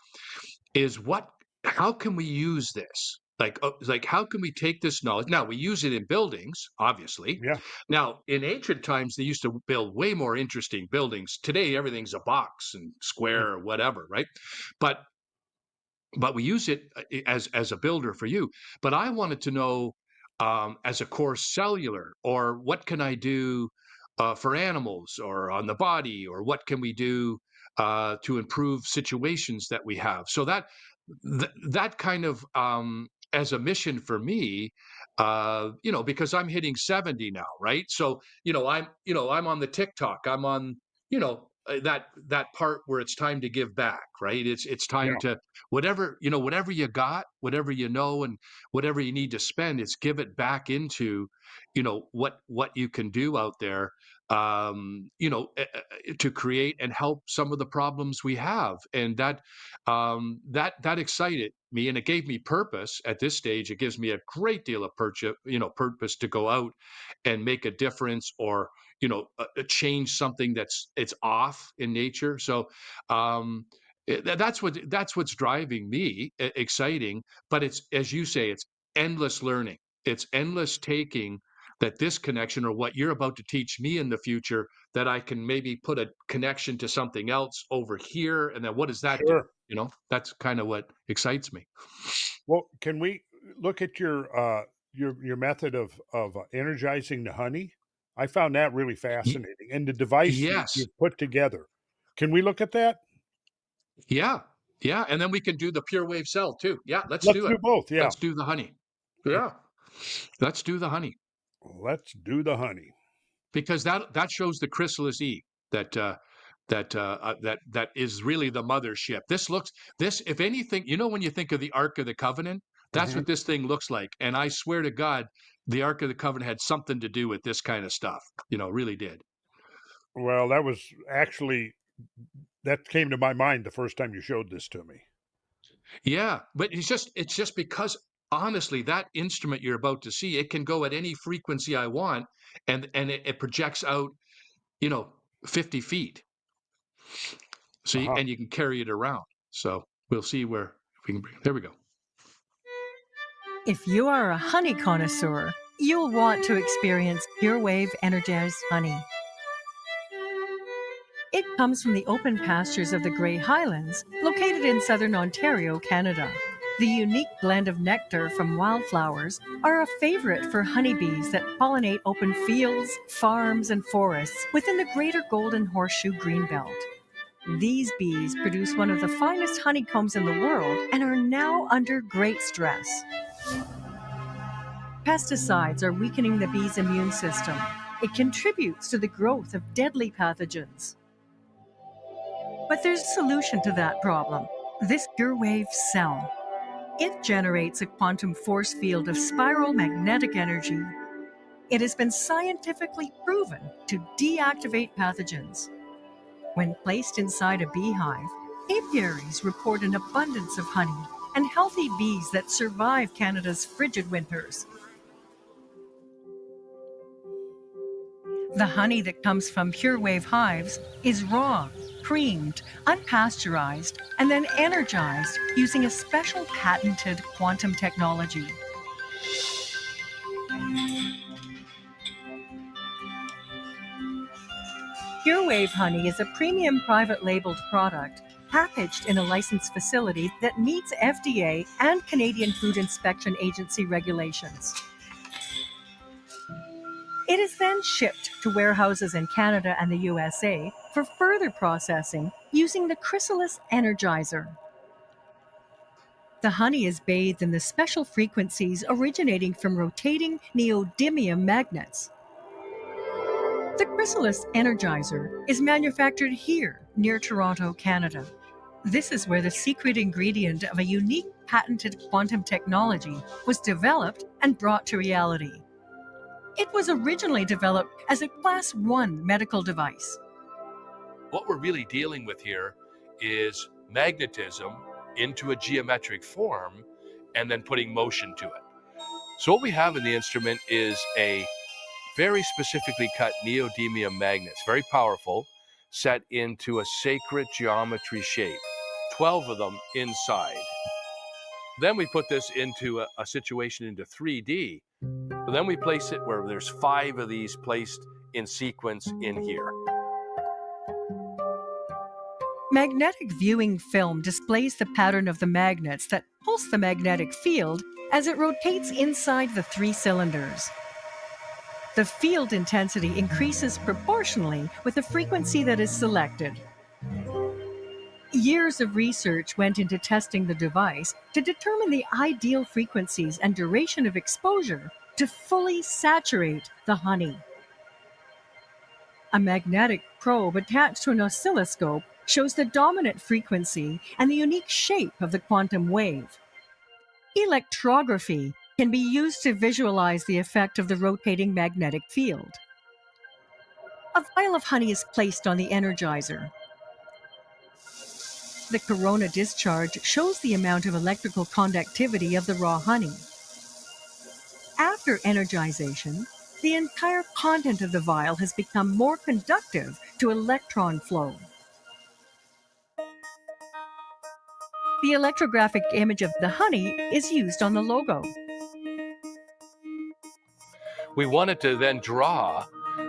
is what how can we use this? Like how can we take this knowledge? Now we use it in buildings, obviously. Yeah, Now in ancient times they used to build way more interesting buildings. Today everything's a box and yeah, square or whatever, right? But we use it as a builder for you. But I wanted to know, as a core cellular, or what can I do for animals or on the body, or what can we do to improve situations that we have. So that kind of, as a mission for me, because I'm hitting 70 now, right? So I'm on the TikTok, I'm on, that part where it's time to give back, right? It's time yeah, to, whatever you got, whatever and whatever you need to spend, it's give it back into, what you can do out there, to create and help some of the problems we have. And that excited me, and it gave me purpose. At this stage it gives me a great deal of purpose to go out and make a difference, or change something it's off in nature. So that's what's driving me, exciting. But it's, as you say, it's endless learning. It's endless taking that this connection, or what you're about to teach me in the future, that I can maybe put a connection to something else over here, and then what does that do? sure. That's kind of what excites me. Well, can we look at your method of energizing the honey? I found that really Y- fascinating, and the device yes. you've put together. Can we look at that? Yeah. Yeah. And then we can do the pure wave cell too. Yeah. Let's Let's do it. do both. Yeah, Let's do the honey. Yeah. Let's do the honey, let's do the honey. because that shows the chrysalis E, that that is really the mothership. This, if anything, when you think of the Ark of the Covenant, that's Mhm. what this thing looks like. And I swear to God, the Ark of the Covenant had something to do with this kind of stuff. Really did. Well, that was actually that came to my mind the first time you showed this to me. Yeah, but it's just because, honestly, that instrument you're about to see, it can go at any frequency I want, and it projects out, you know, 50 feet. So Uh-huh. and you can carry it around. So we'll see where if we can bring. There we go. If you are a honey connoisseur, you'll want to experience PureWave Energized Honey. It comes from the open pastures of the Grey Highlands, located in southern Ontario, Canada. The unique blend of nectar from wildflowers are a favorite for honeybees that pollinate open fields, farms, and forests within the Greater Golden Horseshoe Greenbelt. These bees produce one of the finest honeycombs in the world and are now under great stress. Pesticides are weakening the bee's immune system. It contributes to the growth of deadly pathogens. But there's a solution to that problem. This PureWave cell. It generates a quantum force field of spiral magnetic energy. It has been scientifically proven to deactivate pathogens. When placed inside a beehive, apiaries report an abundance of honey and healthy bees that survive Canada's frigid winters. The honey that comes from PureWave hives is raw, creamed, unpasteurized, and then energized using a special patented quantum technology. PureWave honey is a premium private labeled product packaged in a licensed facility that meets FDA and Canadian Food Inspection Agency regulations. It is then shipped to warehouses in Canada and the USA for further processing using the chrysalis energizer. The honey is bathed in the special frequencies originating from rotating neodymium magnets. The chrysalis energizer is manufactured here near Toronto, Canada. This is where the secret ingredient of a unique patented quantum technology was developed and brought to reality. It was originally developed as a Class 1 medical device. What we're really dealing with here is magnetism into a geometric form and then putting motion to it. So what we have in the instrument is a very specifically cut neodymium magnets, very powerful, set into a sacred geometry shape, 12 of them inside. Then we put this into a situation into 3D. But then we place it where there's 5 of these placed in sequence in here. Magnetic viewing film displays the pattern of the magnets that pulse the magnetic field as it rotates inside the 3 cylinders. The field intensity increases proportionally with the frequency that is selected. Years of research went into testing the device to determine the ideal frequencies and duration of exposure to fully saturate the honey. A magnetic probe attached to an oscilloscope shows the dominant frequency and the unique shape of the quantum wave. Electrography can be used to visualize the effect of the rotating magnetic field. A vial of honey is placed on the energizer. The corona discharge shows the amount of electrical conductivity of the raw honey. After energization, the entire content of the vial has become more conductive to electron flow. The electrographic image of the honey is used on the logo. We wanted to then draw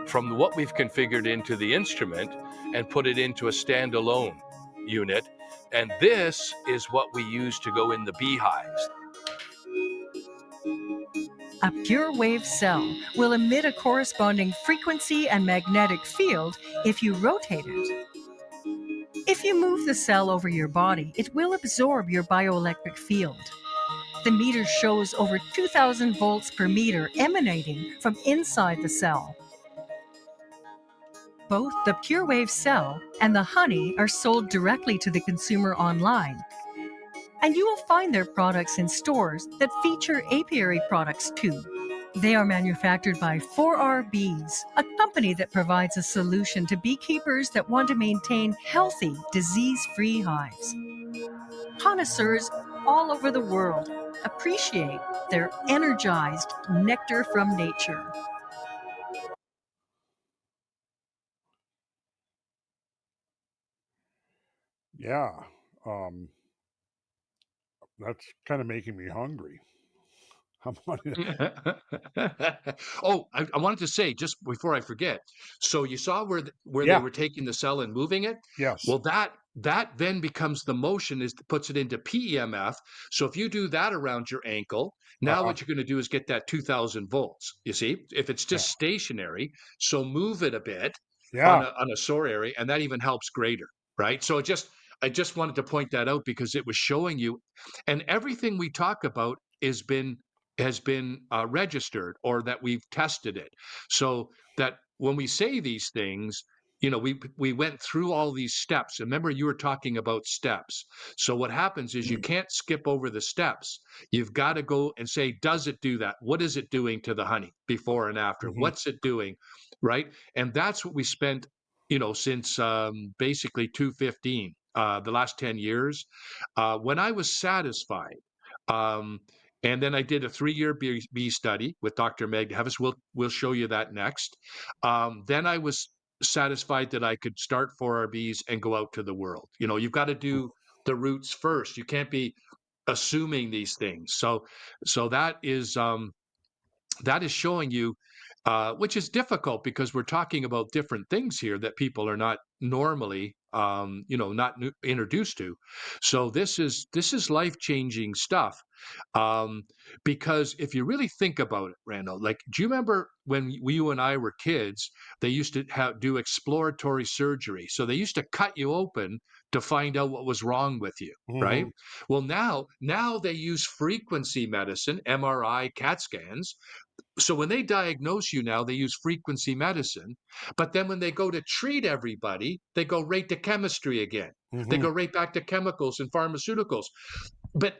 from what we've configured into the instrument and put it into a standalone unit. And this is what we use to go in the beehives. A Purewave cell will emit a corresponding frequency and magnetic field if you rotate it. If you move the cell over your body, it will absorb your bioelectric field. The meter shows over 2,000 volts per meter emanating from inside the cell. Both the Purewave cell and the honey are sold directly to the consumer online. And you will find their products in stores that feature apiary products too. They are manufactured by 4R Bees, a company that provides a solution to beekeepers that want to maintain healthy, disease-free hives. Connoisseurs all over the world appreciate their energized nectar from nature. Yeah, that's kind of making me hungry. Oh, I wanted to say just before I forget. So you saw where they Yeah. were taking the cell and moving it. Yes. Well, that then becomes the motion puts it into PEMF. So if you do that around your ankle, now what you're going to do is get that 2,000 volts. You see, if it's just stationary, so move it a bit Yeah. on a sore area, and that even helps greater, right? So I just wanted to point that out because it was showing you, and everything we talk about has been registered or that we've tested it, so that when we say these things, you know, we went through all these steps. Remember, you were talking about steps. So what happens is you can't skip over the steps. You've got to go and say, does it do that? What is it doing to the honey before and after? Mhm. What's it doing, right? And that's what we spent, you know, since basically 215, the last 10 years. When I was satisfied, um, and then I did a 3-year bee study with Dr. Meg Hevis. We'll show you that next. Then I was satisfied that I could start 4RBs and go out to the world. You know, you've got to do the roots first. You can't be assuming these things. So that is showing you, which is difficult because we're talking about different things here that people are not normally not introduced to. So this is life-changing stuff. Because if you really think about it, Randall, like, do you remember when you and I were kids, they used to do exploratory surgery. So they used to cut you open to find out what was wrong with you, right? Mm-hmm. Well, now they use frequency medicine, MRI, CAT scans. So when they diagnose you now, they use frequency medicine. But then when they go to treat everybody, they go right to chemistry again. They Mm-hmm. go right back to chemicals and pharmaceuticals. But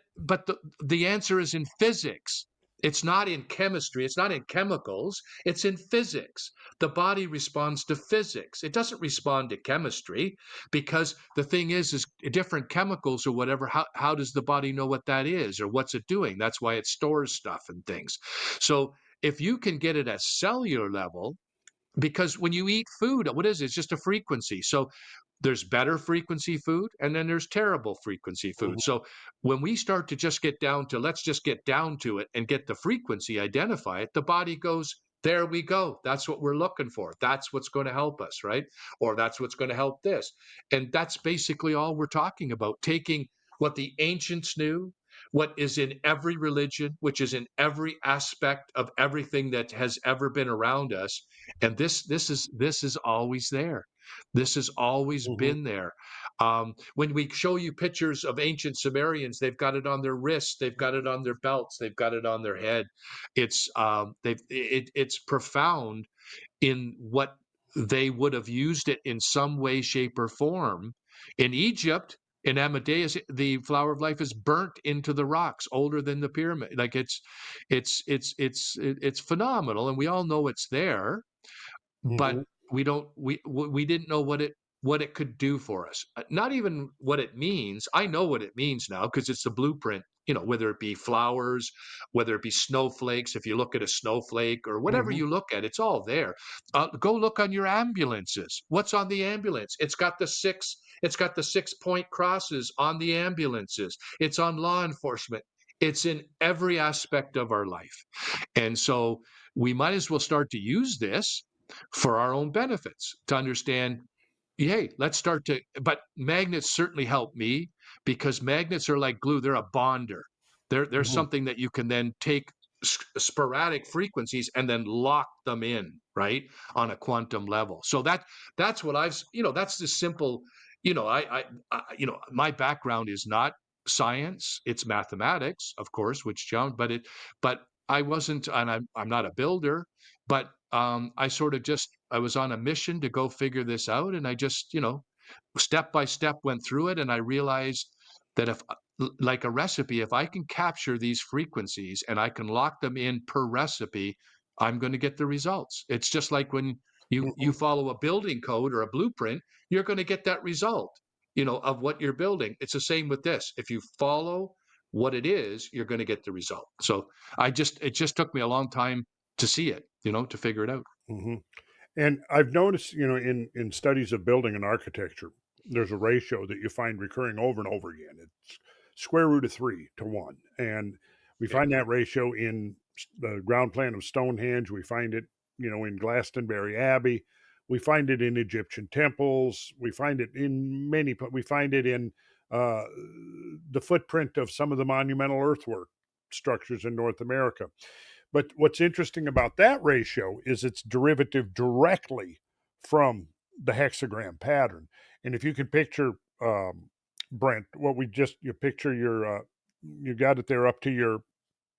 the answer is in physics. It's not in chemistry, it's not in chemicals, it's in physics. The body responds to physics. It doesn't respond to chemistry, because the thing is different chemicals or whatever, how does the body know what that is or what's it doing? That's why it stores stuff and things. So if you can get it at cellular level, because when you eat food, what is it? It's just a frequency. So there's better frequency food and then there's terrible frequency food. So when we start to just get down to, let's just get down to it and get the frequency, identify it, the body goes, there we go. That's what we're looking for. That's what's going to help us, right? Or that's what's going to help this. And that's basically all we're talking about, taking what the ancients knew, what is in every religion, which is in every aspect of everything that has ever been around us. And this is always there. This has always Mm-hmm. been there. When we show you pictures of ancient Sumerians, they've got it on their wrists, they've got it on their belts, they've got it on their head. It's profound in what they would have used it in some way, shape, or form. In Egypt, in Amadeus, the flower of life is burnt into the rocks, older than the pyramid. Like it's phenomenal, and we all know it's there, Mm-hmm. but we didn't know what it could do for us. Not even what it means. I know what it means now because it's the blueprint. Whether it be flowers, whether it be snowflakes. If you look at a snowflake or whatever Mm-hmm. you look at, it's all there. Go look on your ambulances. What's on the ambulance? It's got the 6-point crosses on the ambulances. It's on law enforcement. It's in every aspect of our life. And so we might as well start to use this for our own benefits, to understand, hey, let's start to, but magnets certainly help me, because magnets are like glue. They're a bonder. There's Mm-hmm. something that you can then take sporadic frequencies and then lock them in, right, on a quantum level. So that's what that's the simple, my background is not science, it's mathematics, of course, which John, but I wasn't, and I'm not a builder, but I sort of I was on a mission to go figure this out, and I just, step by step went through it, and I realized that if, like a recipe, if I can capture these frequencies and I can lock them in per recipe, I'm going to get the results. It's just like when you follow a building code or a blueprint, you're going to get that result, of what you're building. It's the same with this. If you follow what it is, you're going to get the result. So it just took me a long time to see it, to figure it out. Mm-hmm. And I've noticed, in studies of building and architecture, there's a ratio that you find recurring over and over again. It's square root of 3 to 1. And we Yeah. find that ratio in the ground plan of Stonehenge. We find it, in Glastonbury Abbey. We find it in Egyptian temples. We find it in we find it in uh, the footprint of some of the monumental earthwork structures in North America. But what's interesting about that ratio is its derivative directly from the hexagram pattern. And if you can picture, Brent, you picture you got it there up to your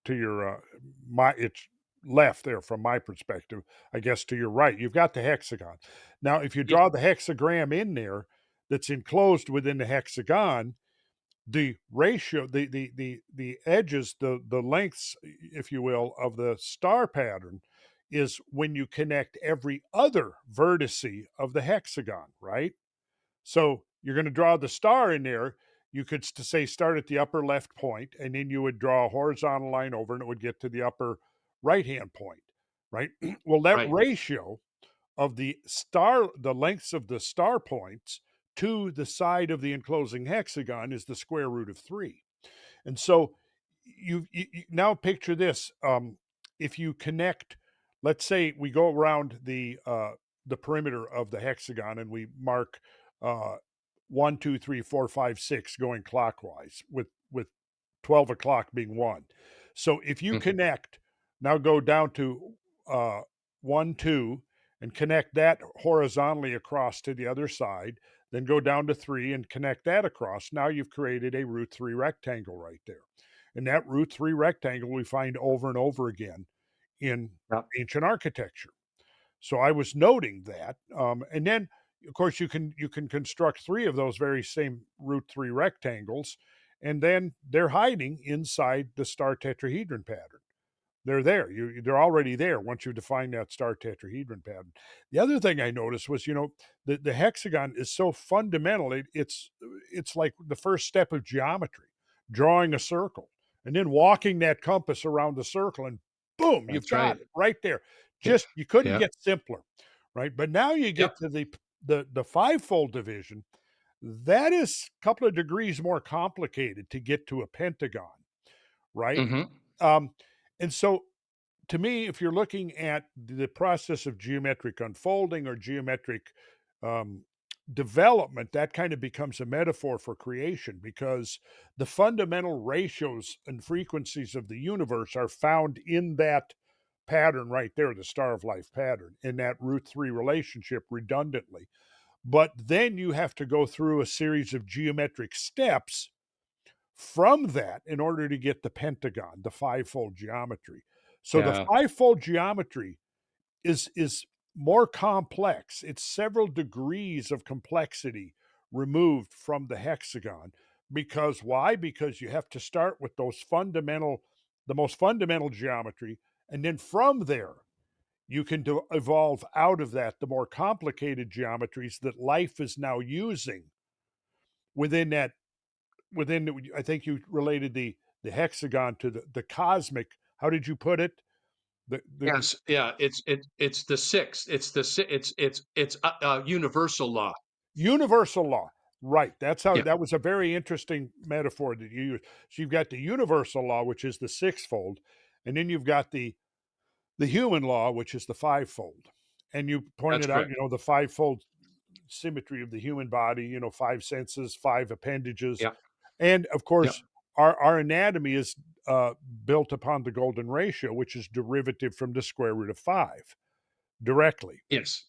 it's left there from my perspective, I guess to your right. You've got the hexagon. Now, if you Yeah. draw the hexagram in there that's enclosed within the hexagon, the ratio, the edges, the lengths, if you will, of the star pattern is when you connect every other vertice of the hexagon, right? So you're going to draw the star in there. You could say start at the upper left point, and then you would draw a horizontal line over, and it would get to the upper right hand point, right? Well, that Right. ratio of the lengths of the star points to the side of the enclosing hexagon is the square root of 3. And so you now picture this. If you connect, let's say we go around the perimeter of the hexagon and we mark 1, 2, 3, 4, 5, 6 going clockwise, with 12 o'clock being 1. So if you connect, now go down to 1, 2, and connect that horizontally across to the other side, then go down to 3 and connect that across. Now you've created a root 3 rectangle right there. And that root 3 rectangle we find over and over again in ancient architecture. So I was noting that. And then, of course, you can construct 3 of those very same root 3 rectangles, and then they're hiding inside the star tetrahedron pattern. They're there. They're already there once you define that star tetrahedron pattern. The other thing I noticed was, the hexagon is so fundamental. It's like the first step of geometry, drawing a circle and then walking that compass around the circle, and boom, you've got it right there. Just, you couldn't get simpler, right? But now you get to the fivefold division. That is a couple of degrees more complicated to get to a pentagon, right? And so, to me, if you're looking at the process of geometric unfolding or geometric development, that kind of becomes a metaphor for creation, because the fundamental ratios and frequencies of the universe are found in that pattern right there, the star of life pattern, in that root 3 relationship redundantly. But then you have to go through a series of geometric steps from that in order to get the pentagon, the fivefold geometry. So the fivefold geometry is more complex. It's several degrees of complexity removed from the hexagon. Because why? Because you have to start with the most fundamental geometry, and then from there you can evolve out of that the more complicated geometries that life is now using within, I think you related the hexagon to the cosmic. How did you put it? Yes, yeah, it's the sixth. It's universal law. Universal law, right? That's how. That was a very interesting metaphor that you used. So you've got the universal law, which is the sixfold, and then you've got the human law, which is the fivefold. And you pointed out, the fivefold symmetry of the human body. 5 senses, 5 appendages. And of course, our anatomy is built upon the golden ratio, which is derivative from the square root of 5 directly. Yes,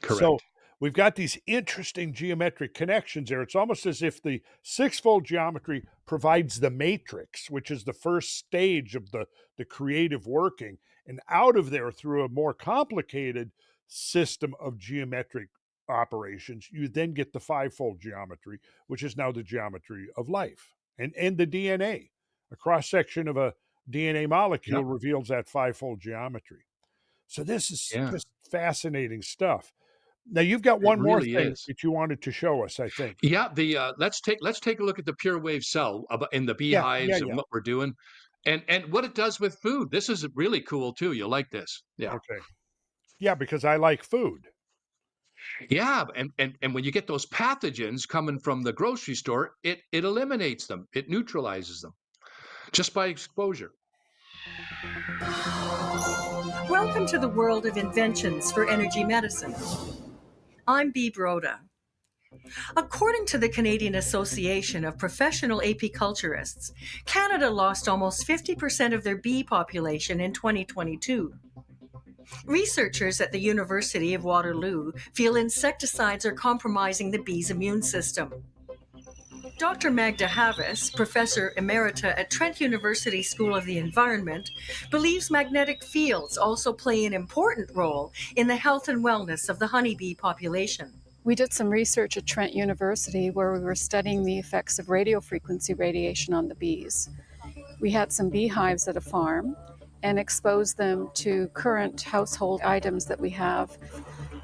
correct. So we've got these interesting geometric connections there. It's almost as if the sixfold geometry provides the matrix, which is the first stage of the creative working. And out of there, through a more complicated system of geometric operations, you then get the fivefold geometry, which is now the geometry of life. And the DNA, a cross-section of a DNA molecule reveals that fivefold geometry. So this is just fascinating stuff. Now you've got one more thing that you wanted to show us, I think. Yeah, let's take a look at the Purewave cell in the beehives and what we're doing, and what it does with food. This is really cool too. You'll like this. Yeah. Okay. Yeah, because I like food. Yeah, and when you get those pathogens coming from the grocery store, it eliminates them. It neutralizes them just by exposure. Welcome to the world of inventions for energy medicine. I'm Bea Broda. According to the Canadian Association of Professional Apiculturists, Canada lost almost 50% of their bee population in 2022. Researchers at the University of Waterloo feel insecticides are compromising the bees' immune system. Dr. Magda Havis, Professor Emerita at Trent University School of the Environment, believes magnetic fields also play an important role in the health and wellness of the honeybee population. We did some research at Trent University where we were studying the effects of radiofrequency radiation on the bees. We had some beehives at a farm and exposed them to current household items that we have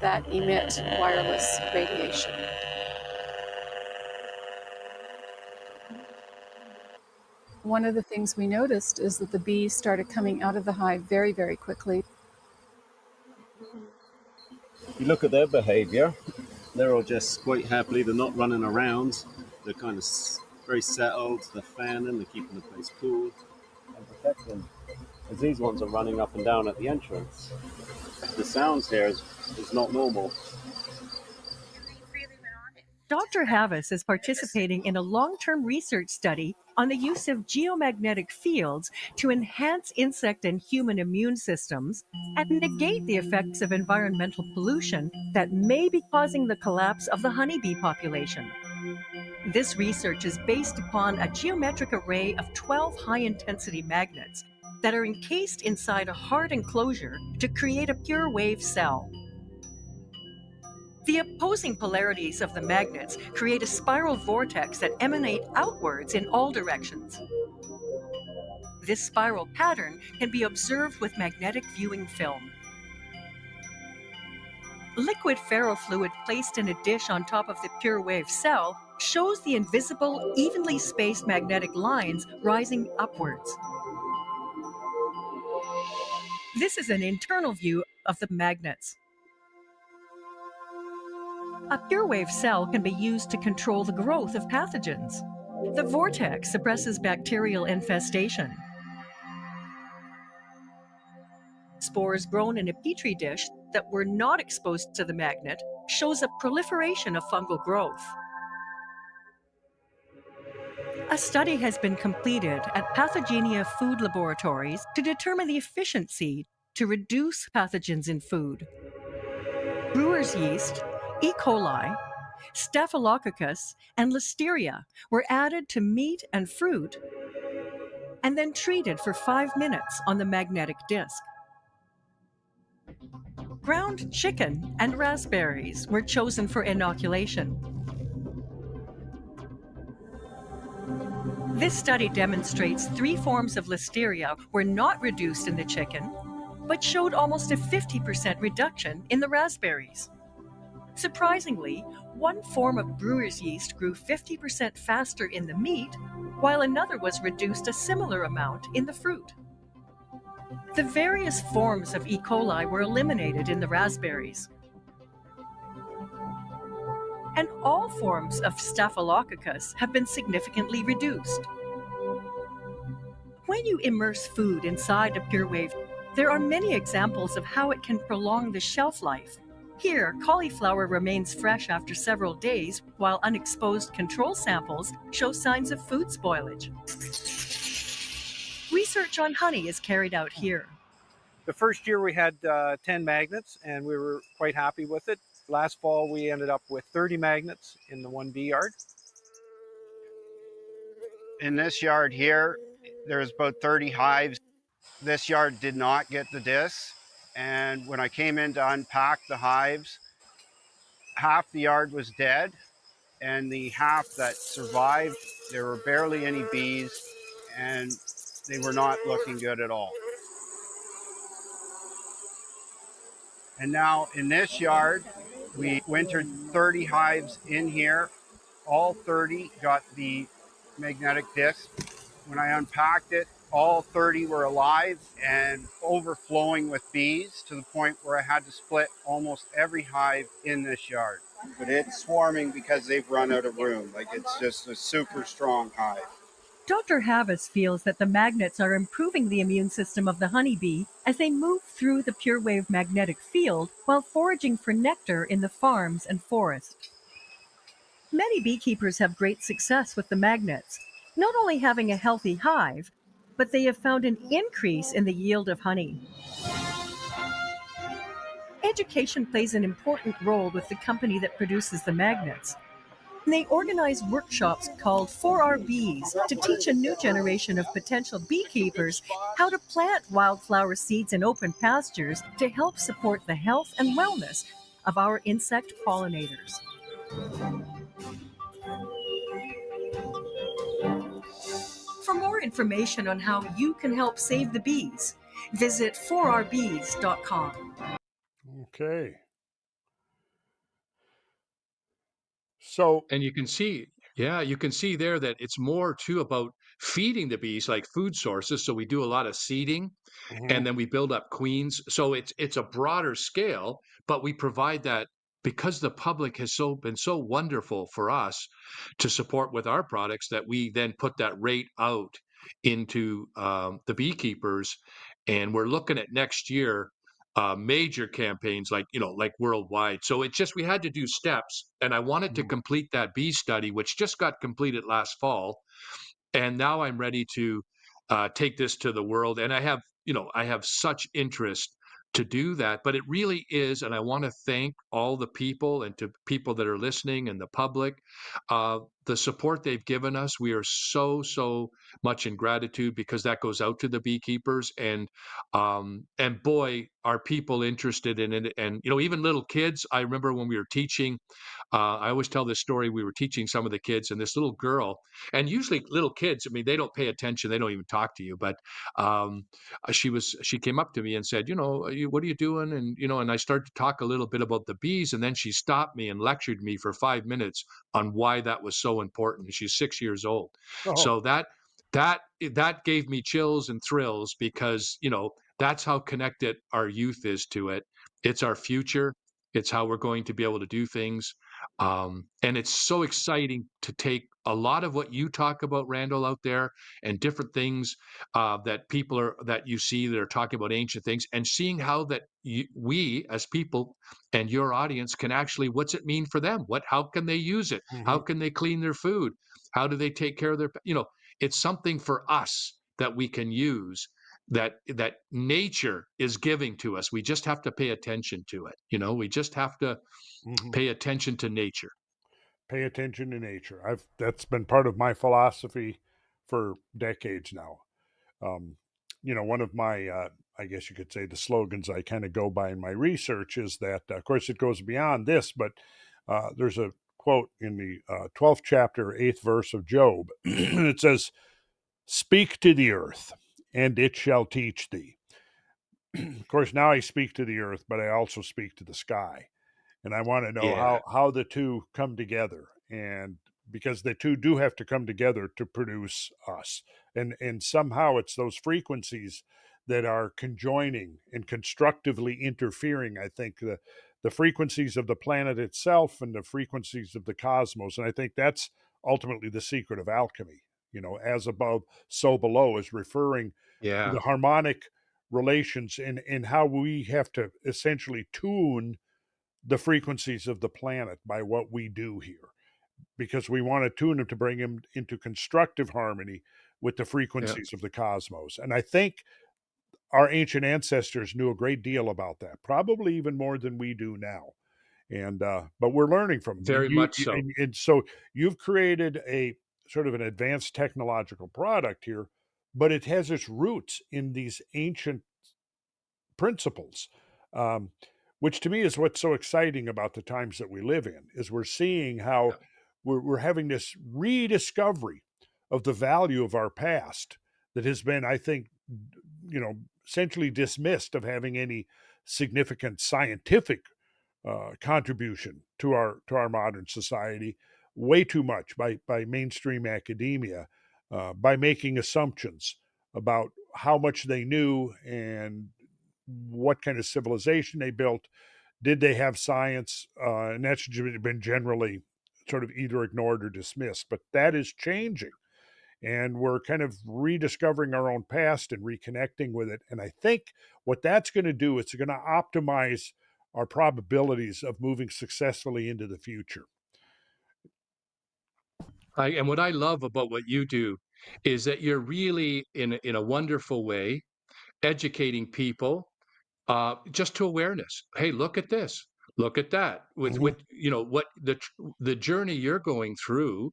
that emit wireless radiation. One of the things we noticed is that the bees started coming out of the hive very, very quickly. You look at their behavior, they're all just quite happily, they're not running around, they're kind of very settled, they're fanning, they're keeping the place cool and protecting. As these ones are running up and down at the entrance. The sounds here is not normal. Dr. Havas is participating in a long-term research study on the use of geomagnetic fields to enhance insect and human immune systems and negate the effects of environmental pollution that may be causing the collapse of the honeybee population. This research is based upon a geometric array of 12 high-intensity magnets that are encased inside a hard enclosure to create a pure wave cell. The opposing polarities of the magnets create a spiral vortex that emanate outwards in all directions. This spiral pattern can be observed with magnetic viewing film. Liquid ferrofluid placed in a dish on top of the pure wave cell shows the invisible, evenly spaced magnetic lines rising upwards. This is an internal view of the magnets. A pure wave cell can be used to control the growth of pathogens. The vortex suppresses bacterial infestation. Spores grown in a petri dish that were not exposed to the magnet shows a proliferation of fungal growth. A study has been completed at Pathogenia food laboratories to determine the efficiency to reduce pathogens in food. Brewer's yeast, E. coli, Staphylococcus, and Listeria were added to meat and fruit and then treated for 5 minutes on the magnetic disc. Ground chicken and raspberries were chosen for inoculation. This study demonstrates 3 forms of Listeria were not reduced in the chicken, but showed almost a 50% reduction in the raspberries. Surprisingly, one form of brewer's yeast grew 50% faster in the meat, while another was reduced a similar amount in the fruit. The various forms of E. coli were eliminated in the raspberries. And all forms of Staphylococcus have been significantly reduced. When you immerse food inside a PureWave, there are many examples of how it can prolong the shelf life. Here, cauliflower remains fresh after several days, while unexposed control samples show signs of food spoilage. Research on honey is carried out here. The first year we had 10 magnets and we were quite happy with it. Last fall we ended up with 30 magnets in the 1B yard. In this yard here, there's about 30 hives. This yard did not get the discs. And when I came in to unpack the hives, half the yard was dead. And the half that survived, there were barely any bees and they were not looking good at all. And now in this yard, we wintered 30 hives in here. All 30 got the magnetic disc. When I unpacked it, all 30 were alive and overflowing with bees to the point where I had to split almost every hive in this yard. But it's swarming because they've run out of room. Like, it's just a super strong hive. Dr. Havas feels that the magnets are improving the immune system of the honeybee as they move through the PureWave magnetic field while foraging for nectar in the farms and forest. Many beekeepers have great success with the magnets, not only having a healthy hive, but they have found an increase in the yield of honey. Education plays an important role with the company that produces the magnets. They organize workshops called 4R Bees to teach a new generation of potential beekeepers how to plant wildflower seeds in open pastures to help support the health and wellness of our insect pollinators. For more information on how you can help save the bees, visit 4rbees.com. Okay. So, And you can see, yeah, you can see there that it's more too about feeding the bees like food sources. So we do a lot of seeding and then we build up queens. So it's a broader scale, but we provide that because the public has been so wonderful for us to support with our products that we then put that rate out into the beekeepers. And we're looking at next year major campaigns like worldwide. So it just we had to do steps, and I wanted to complete that bee study, which just got completed last fall, and now I'm ready to take this to the world. And I have such interest to do that. But it really is, and I want to thank all the people and to people that are listening and the public, the support they've given us. We are so much in gratitude, because that goes out to the beekeepers, and boy, are people interested in it. And even little kids. I remember when we were teaching. I always tell this story. We were teaching some of the kids, and this little girl, and usually little kids, I mean, they don't pay attention. They don't even talk to you. But she came up to me and said, what are you doing? And I started to talk a little bit about the bees. And then she stopped me and lectured me for 5 minutes on why that was so important. She's 6 years old. Oh, So that gave me chills and thrills, because, that's how connected our youth is to it. It's our future. It's how we're going to be able to do things. And it's so exciting to take a lot of what you talk about, Randall, out there, and different things that you see that are talking about ancient things, and seeing how that we as people and your audience can actually, what's it mean for them? How can they use it? How can they clean their food? How do they take care of their, it's something for us that we can use, that nature is giving to us. We just have to pay attention to it. We just have to pay attention to nature. Pay attention to nature. That's been part of my philosophy for decades now. One of my, I guess you could say, the slogans I kind of go by in my research is that, of course, it goes beyond this, but there's a quote in the 12th chapter, 8th verse of Job. It says, "Speak to the earth, and it shall teach thee." Of course, now I speak to the earth, but I also speak to the sky. And I want to know Yeah. how the two come together, and because the two do have to come together to produce us, and somehow it's those frequencies that are conjoining and constructively interfering. I think the frequencies of the planet itself and the frequencies of the cosmos, and I think that's ultimately the secret of alchemy. As above, so below, is referring to Yeah. the harmonic relations, and how we have to essentially tune the frequencies of the planet by what we do here, because we want to tune them to bring them into constructive harmony with the Yeah. frequencies of the cosmos. And I think our ancient ancestors knew a great deal about that, probably even more than we do now. And but we're learning from them. And Very much so. and so you've created a sort of an advanced technological product here, but it has its roots in these ancient principles, um, which to me is what's so exciting about the times that we live in, is we're seeing how we're having this rediscovery of the value of our past that has been, I think, essentially dismissed of having any significant scientific contribution to our modern society, way too much by mainstream academia, by making assumptions about how much they knew and what kind of civilization they built. Did they have science? And that's been generally sort of either ignored or dismissed. But that is changing. And we're kind of rediscovering our own past and reconnecting with it. And I think what that's going to do, it's going to optimize our probabilities of moving successfully into the future. And what I love about what you do is that you're really, in a wonderful way, educating people, just to awareness. Hey, look at this, look at that. With what the journey you're going through,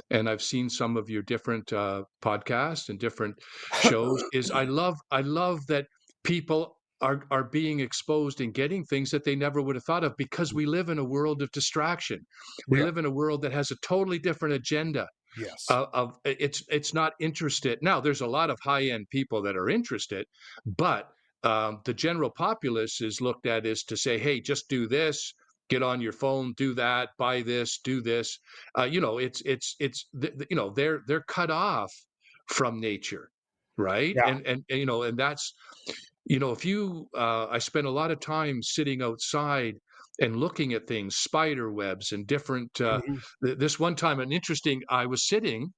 and I've seen some of your different podcasts and different shows. Is I love that people are being exposed and getting things that they never would have thought of, because we live in a world of distraction. We Yeah. live in a world that has a totally different agenda. Yes. It's not interested. Now, there's a lot of high end people that are interested, but the general populace is looked at as to say, hey, just do this, get on your phone, do that, buy this, do this. They're cut off from nature, right? Yeah. And that's, if you I spend a lot of time sitting outside and looking at things, spider webs and different. Mhm. This one time, I was sitting,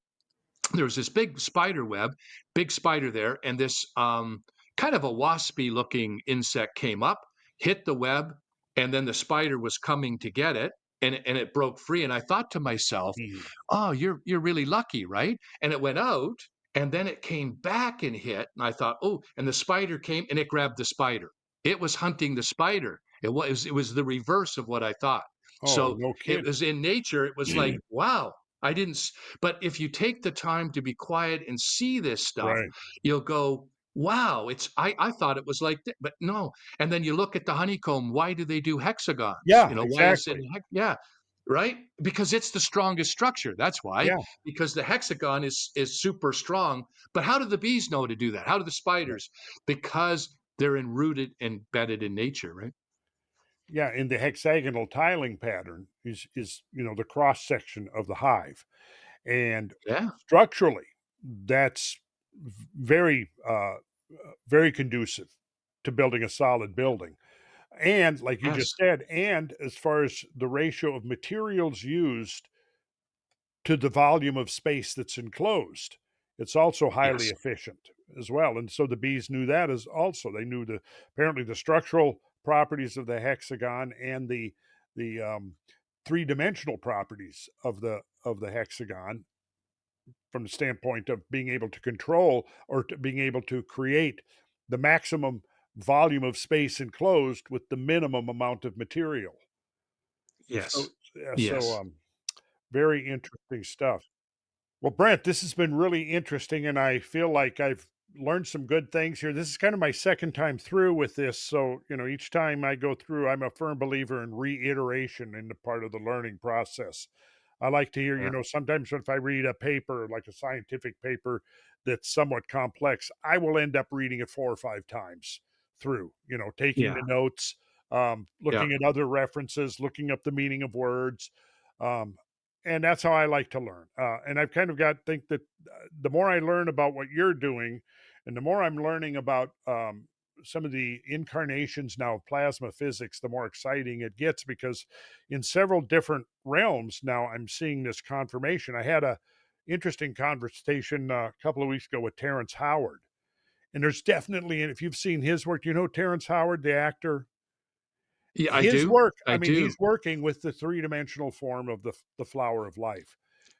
there was this big spider web, big spider there, and this kind of a waspy looking insect came up, hit the web, and then the spider was coming to get it, and it broke free. And I thought to myself, Mm. "Oh, you're really lucky, right?" And it went out, and then it came back and hit, and I thought, "Oh," and the spider came and it grabbed the spider. It was hunting the spider. It was the reverse of what I thought. Oh, So no it kidding. was in nature. It was like, wow, I didn't. But if you take the time to be quiet and see this stuff, Right. you'll go, wow. I thought it was like that, but no. And then you look at the honeycomb. Why do they do hexagons? Yeah, Why is it? exactly. Yeah, right. Because it's the strongest structure. That's why. Yeah. Because the hexagon is super strong. But how do the bees know to do that? How do the Right. spiders? Because they're enrooted, embedded in nature, right? Yeah, and the hexagonal tiling pattern is the cross section of the hive. And Yeah. structurally, that's very very conducive to building a solid building. And like you just Yes. said, and as far as the ratio of materials used to the volume of space that's enclosed, it's also highly Yes. efficient as well. And so the bees knew that as also. They knew apparently the structural properties of the hexagon and the three-dimensional properties of the hexagon from the standpoint of being able to control or to being able to create the maximum volume of space enclosed with the minimum amount of material. So, Yes. yeah, Yes. very interesting stuff. Well, Brent, this has been really interesting, and I feel like I've learned some good things here. This is kind of my second time through with this. So, each time I go through, I'm a firm believer in reiteration in the part of the learning process. I like to hear, Yeah. sometimes if I read a paper, like a scientific paper that's somewhat complex, I will end up reading it 4 or 5 times through, taking Yeah. the notes, Yeah. looking at other references, looking up the meaning of words. Um, and that's how I like to learn. And I've kind of think that the more I learn about what you're doing, and the more I'm learning about some of the incarnations now of plasma physics, the more exciting it gets because in several different realms now I'm seeing this confirmation. I had a interesting conversation a couple of weeks ago with Terrence Howard, and there's definitely, and if you've seen his work, Terrence Howard, the actor, Yeah, I his do. work. I I mean, do. he's working with the three-dimensional form of the flower of life,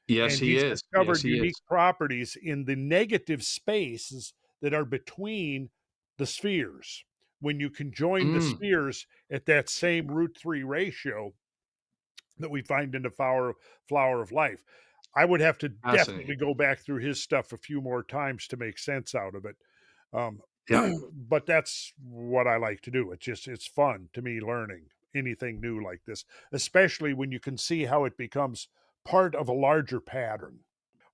Yes, and he he's is. Yes, discovered he unique is. properties in the negative spaces that are between the spheres. When you can join the Mm, spheres at that same root 3 ratio that we find in the flower of life. I would have to fascinating. definitely go back through his stuff a few more times to make sense out of it. Um, Yeah. but that's what I like to do. It's fun to me learning anything new like this, especially when you can see how it becomes part of a larger pattern.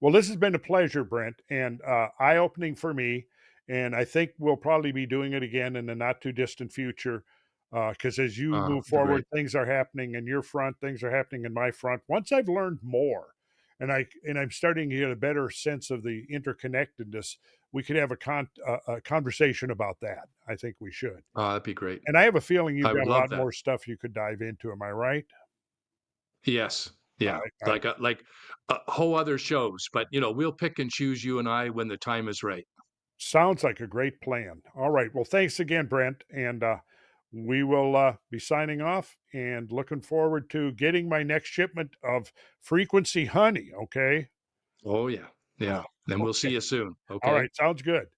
Well, this has been a pleasure, Brent, and eye opening for me. And I think we'll probably be doing it again in the not too distant future. Because as you move That'd be forward, great. things are happening in your front, things are happening in my front. Once I've learned more, I'm starting to get a better sense of the interconnectedness, we could have a conversation about that. I think we should. That'd be great. And I have a feeling you've I would got a love lot that. more stuff you could dive into. Am I right? Yes. Yeah. I Like whole other shows, but we'll pick and choose you and I when the time is right. Sounds like a great plan. All right. Well, thanks again, Brent. And we will be signing off and looking forward to getting my next shipment of frequency honey. Okay. Oh yeah. Yeah. And we'll see Okay. you soon. All Okay. right. Sounds good.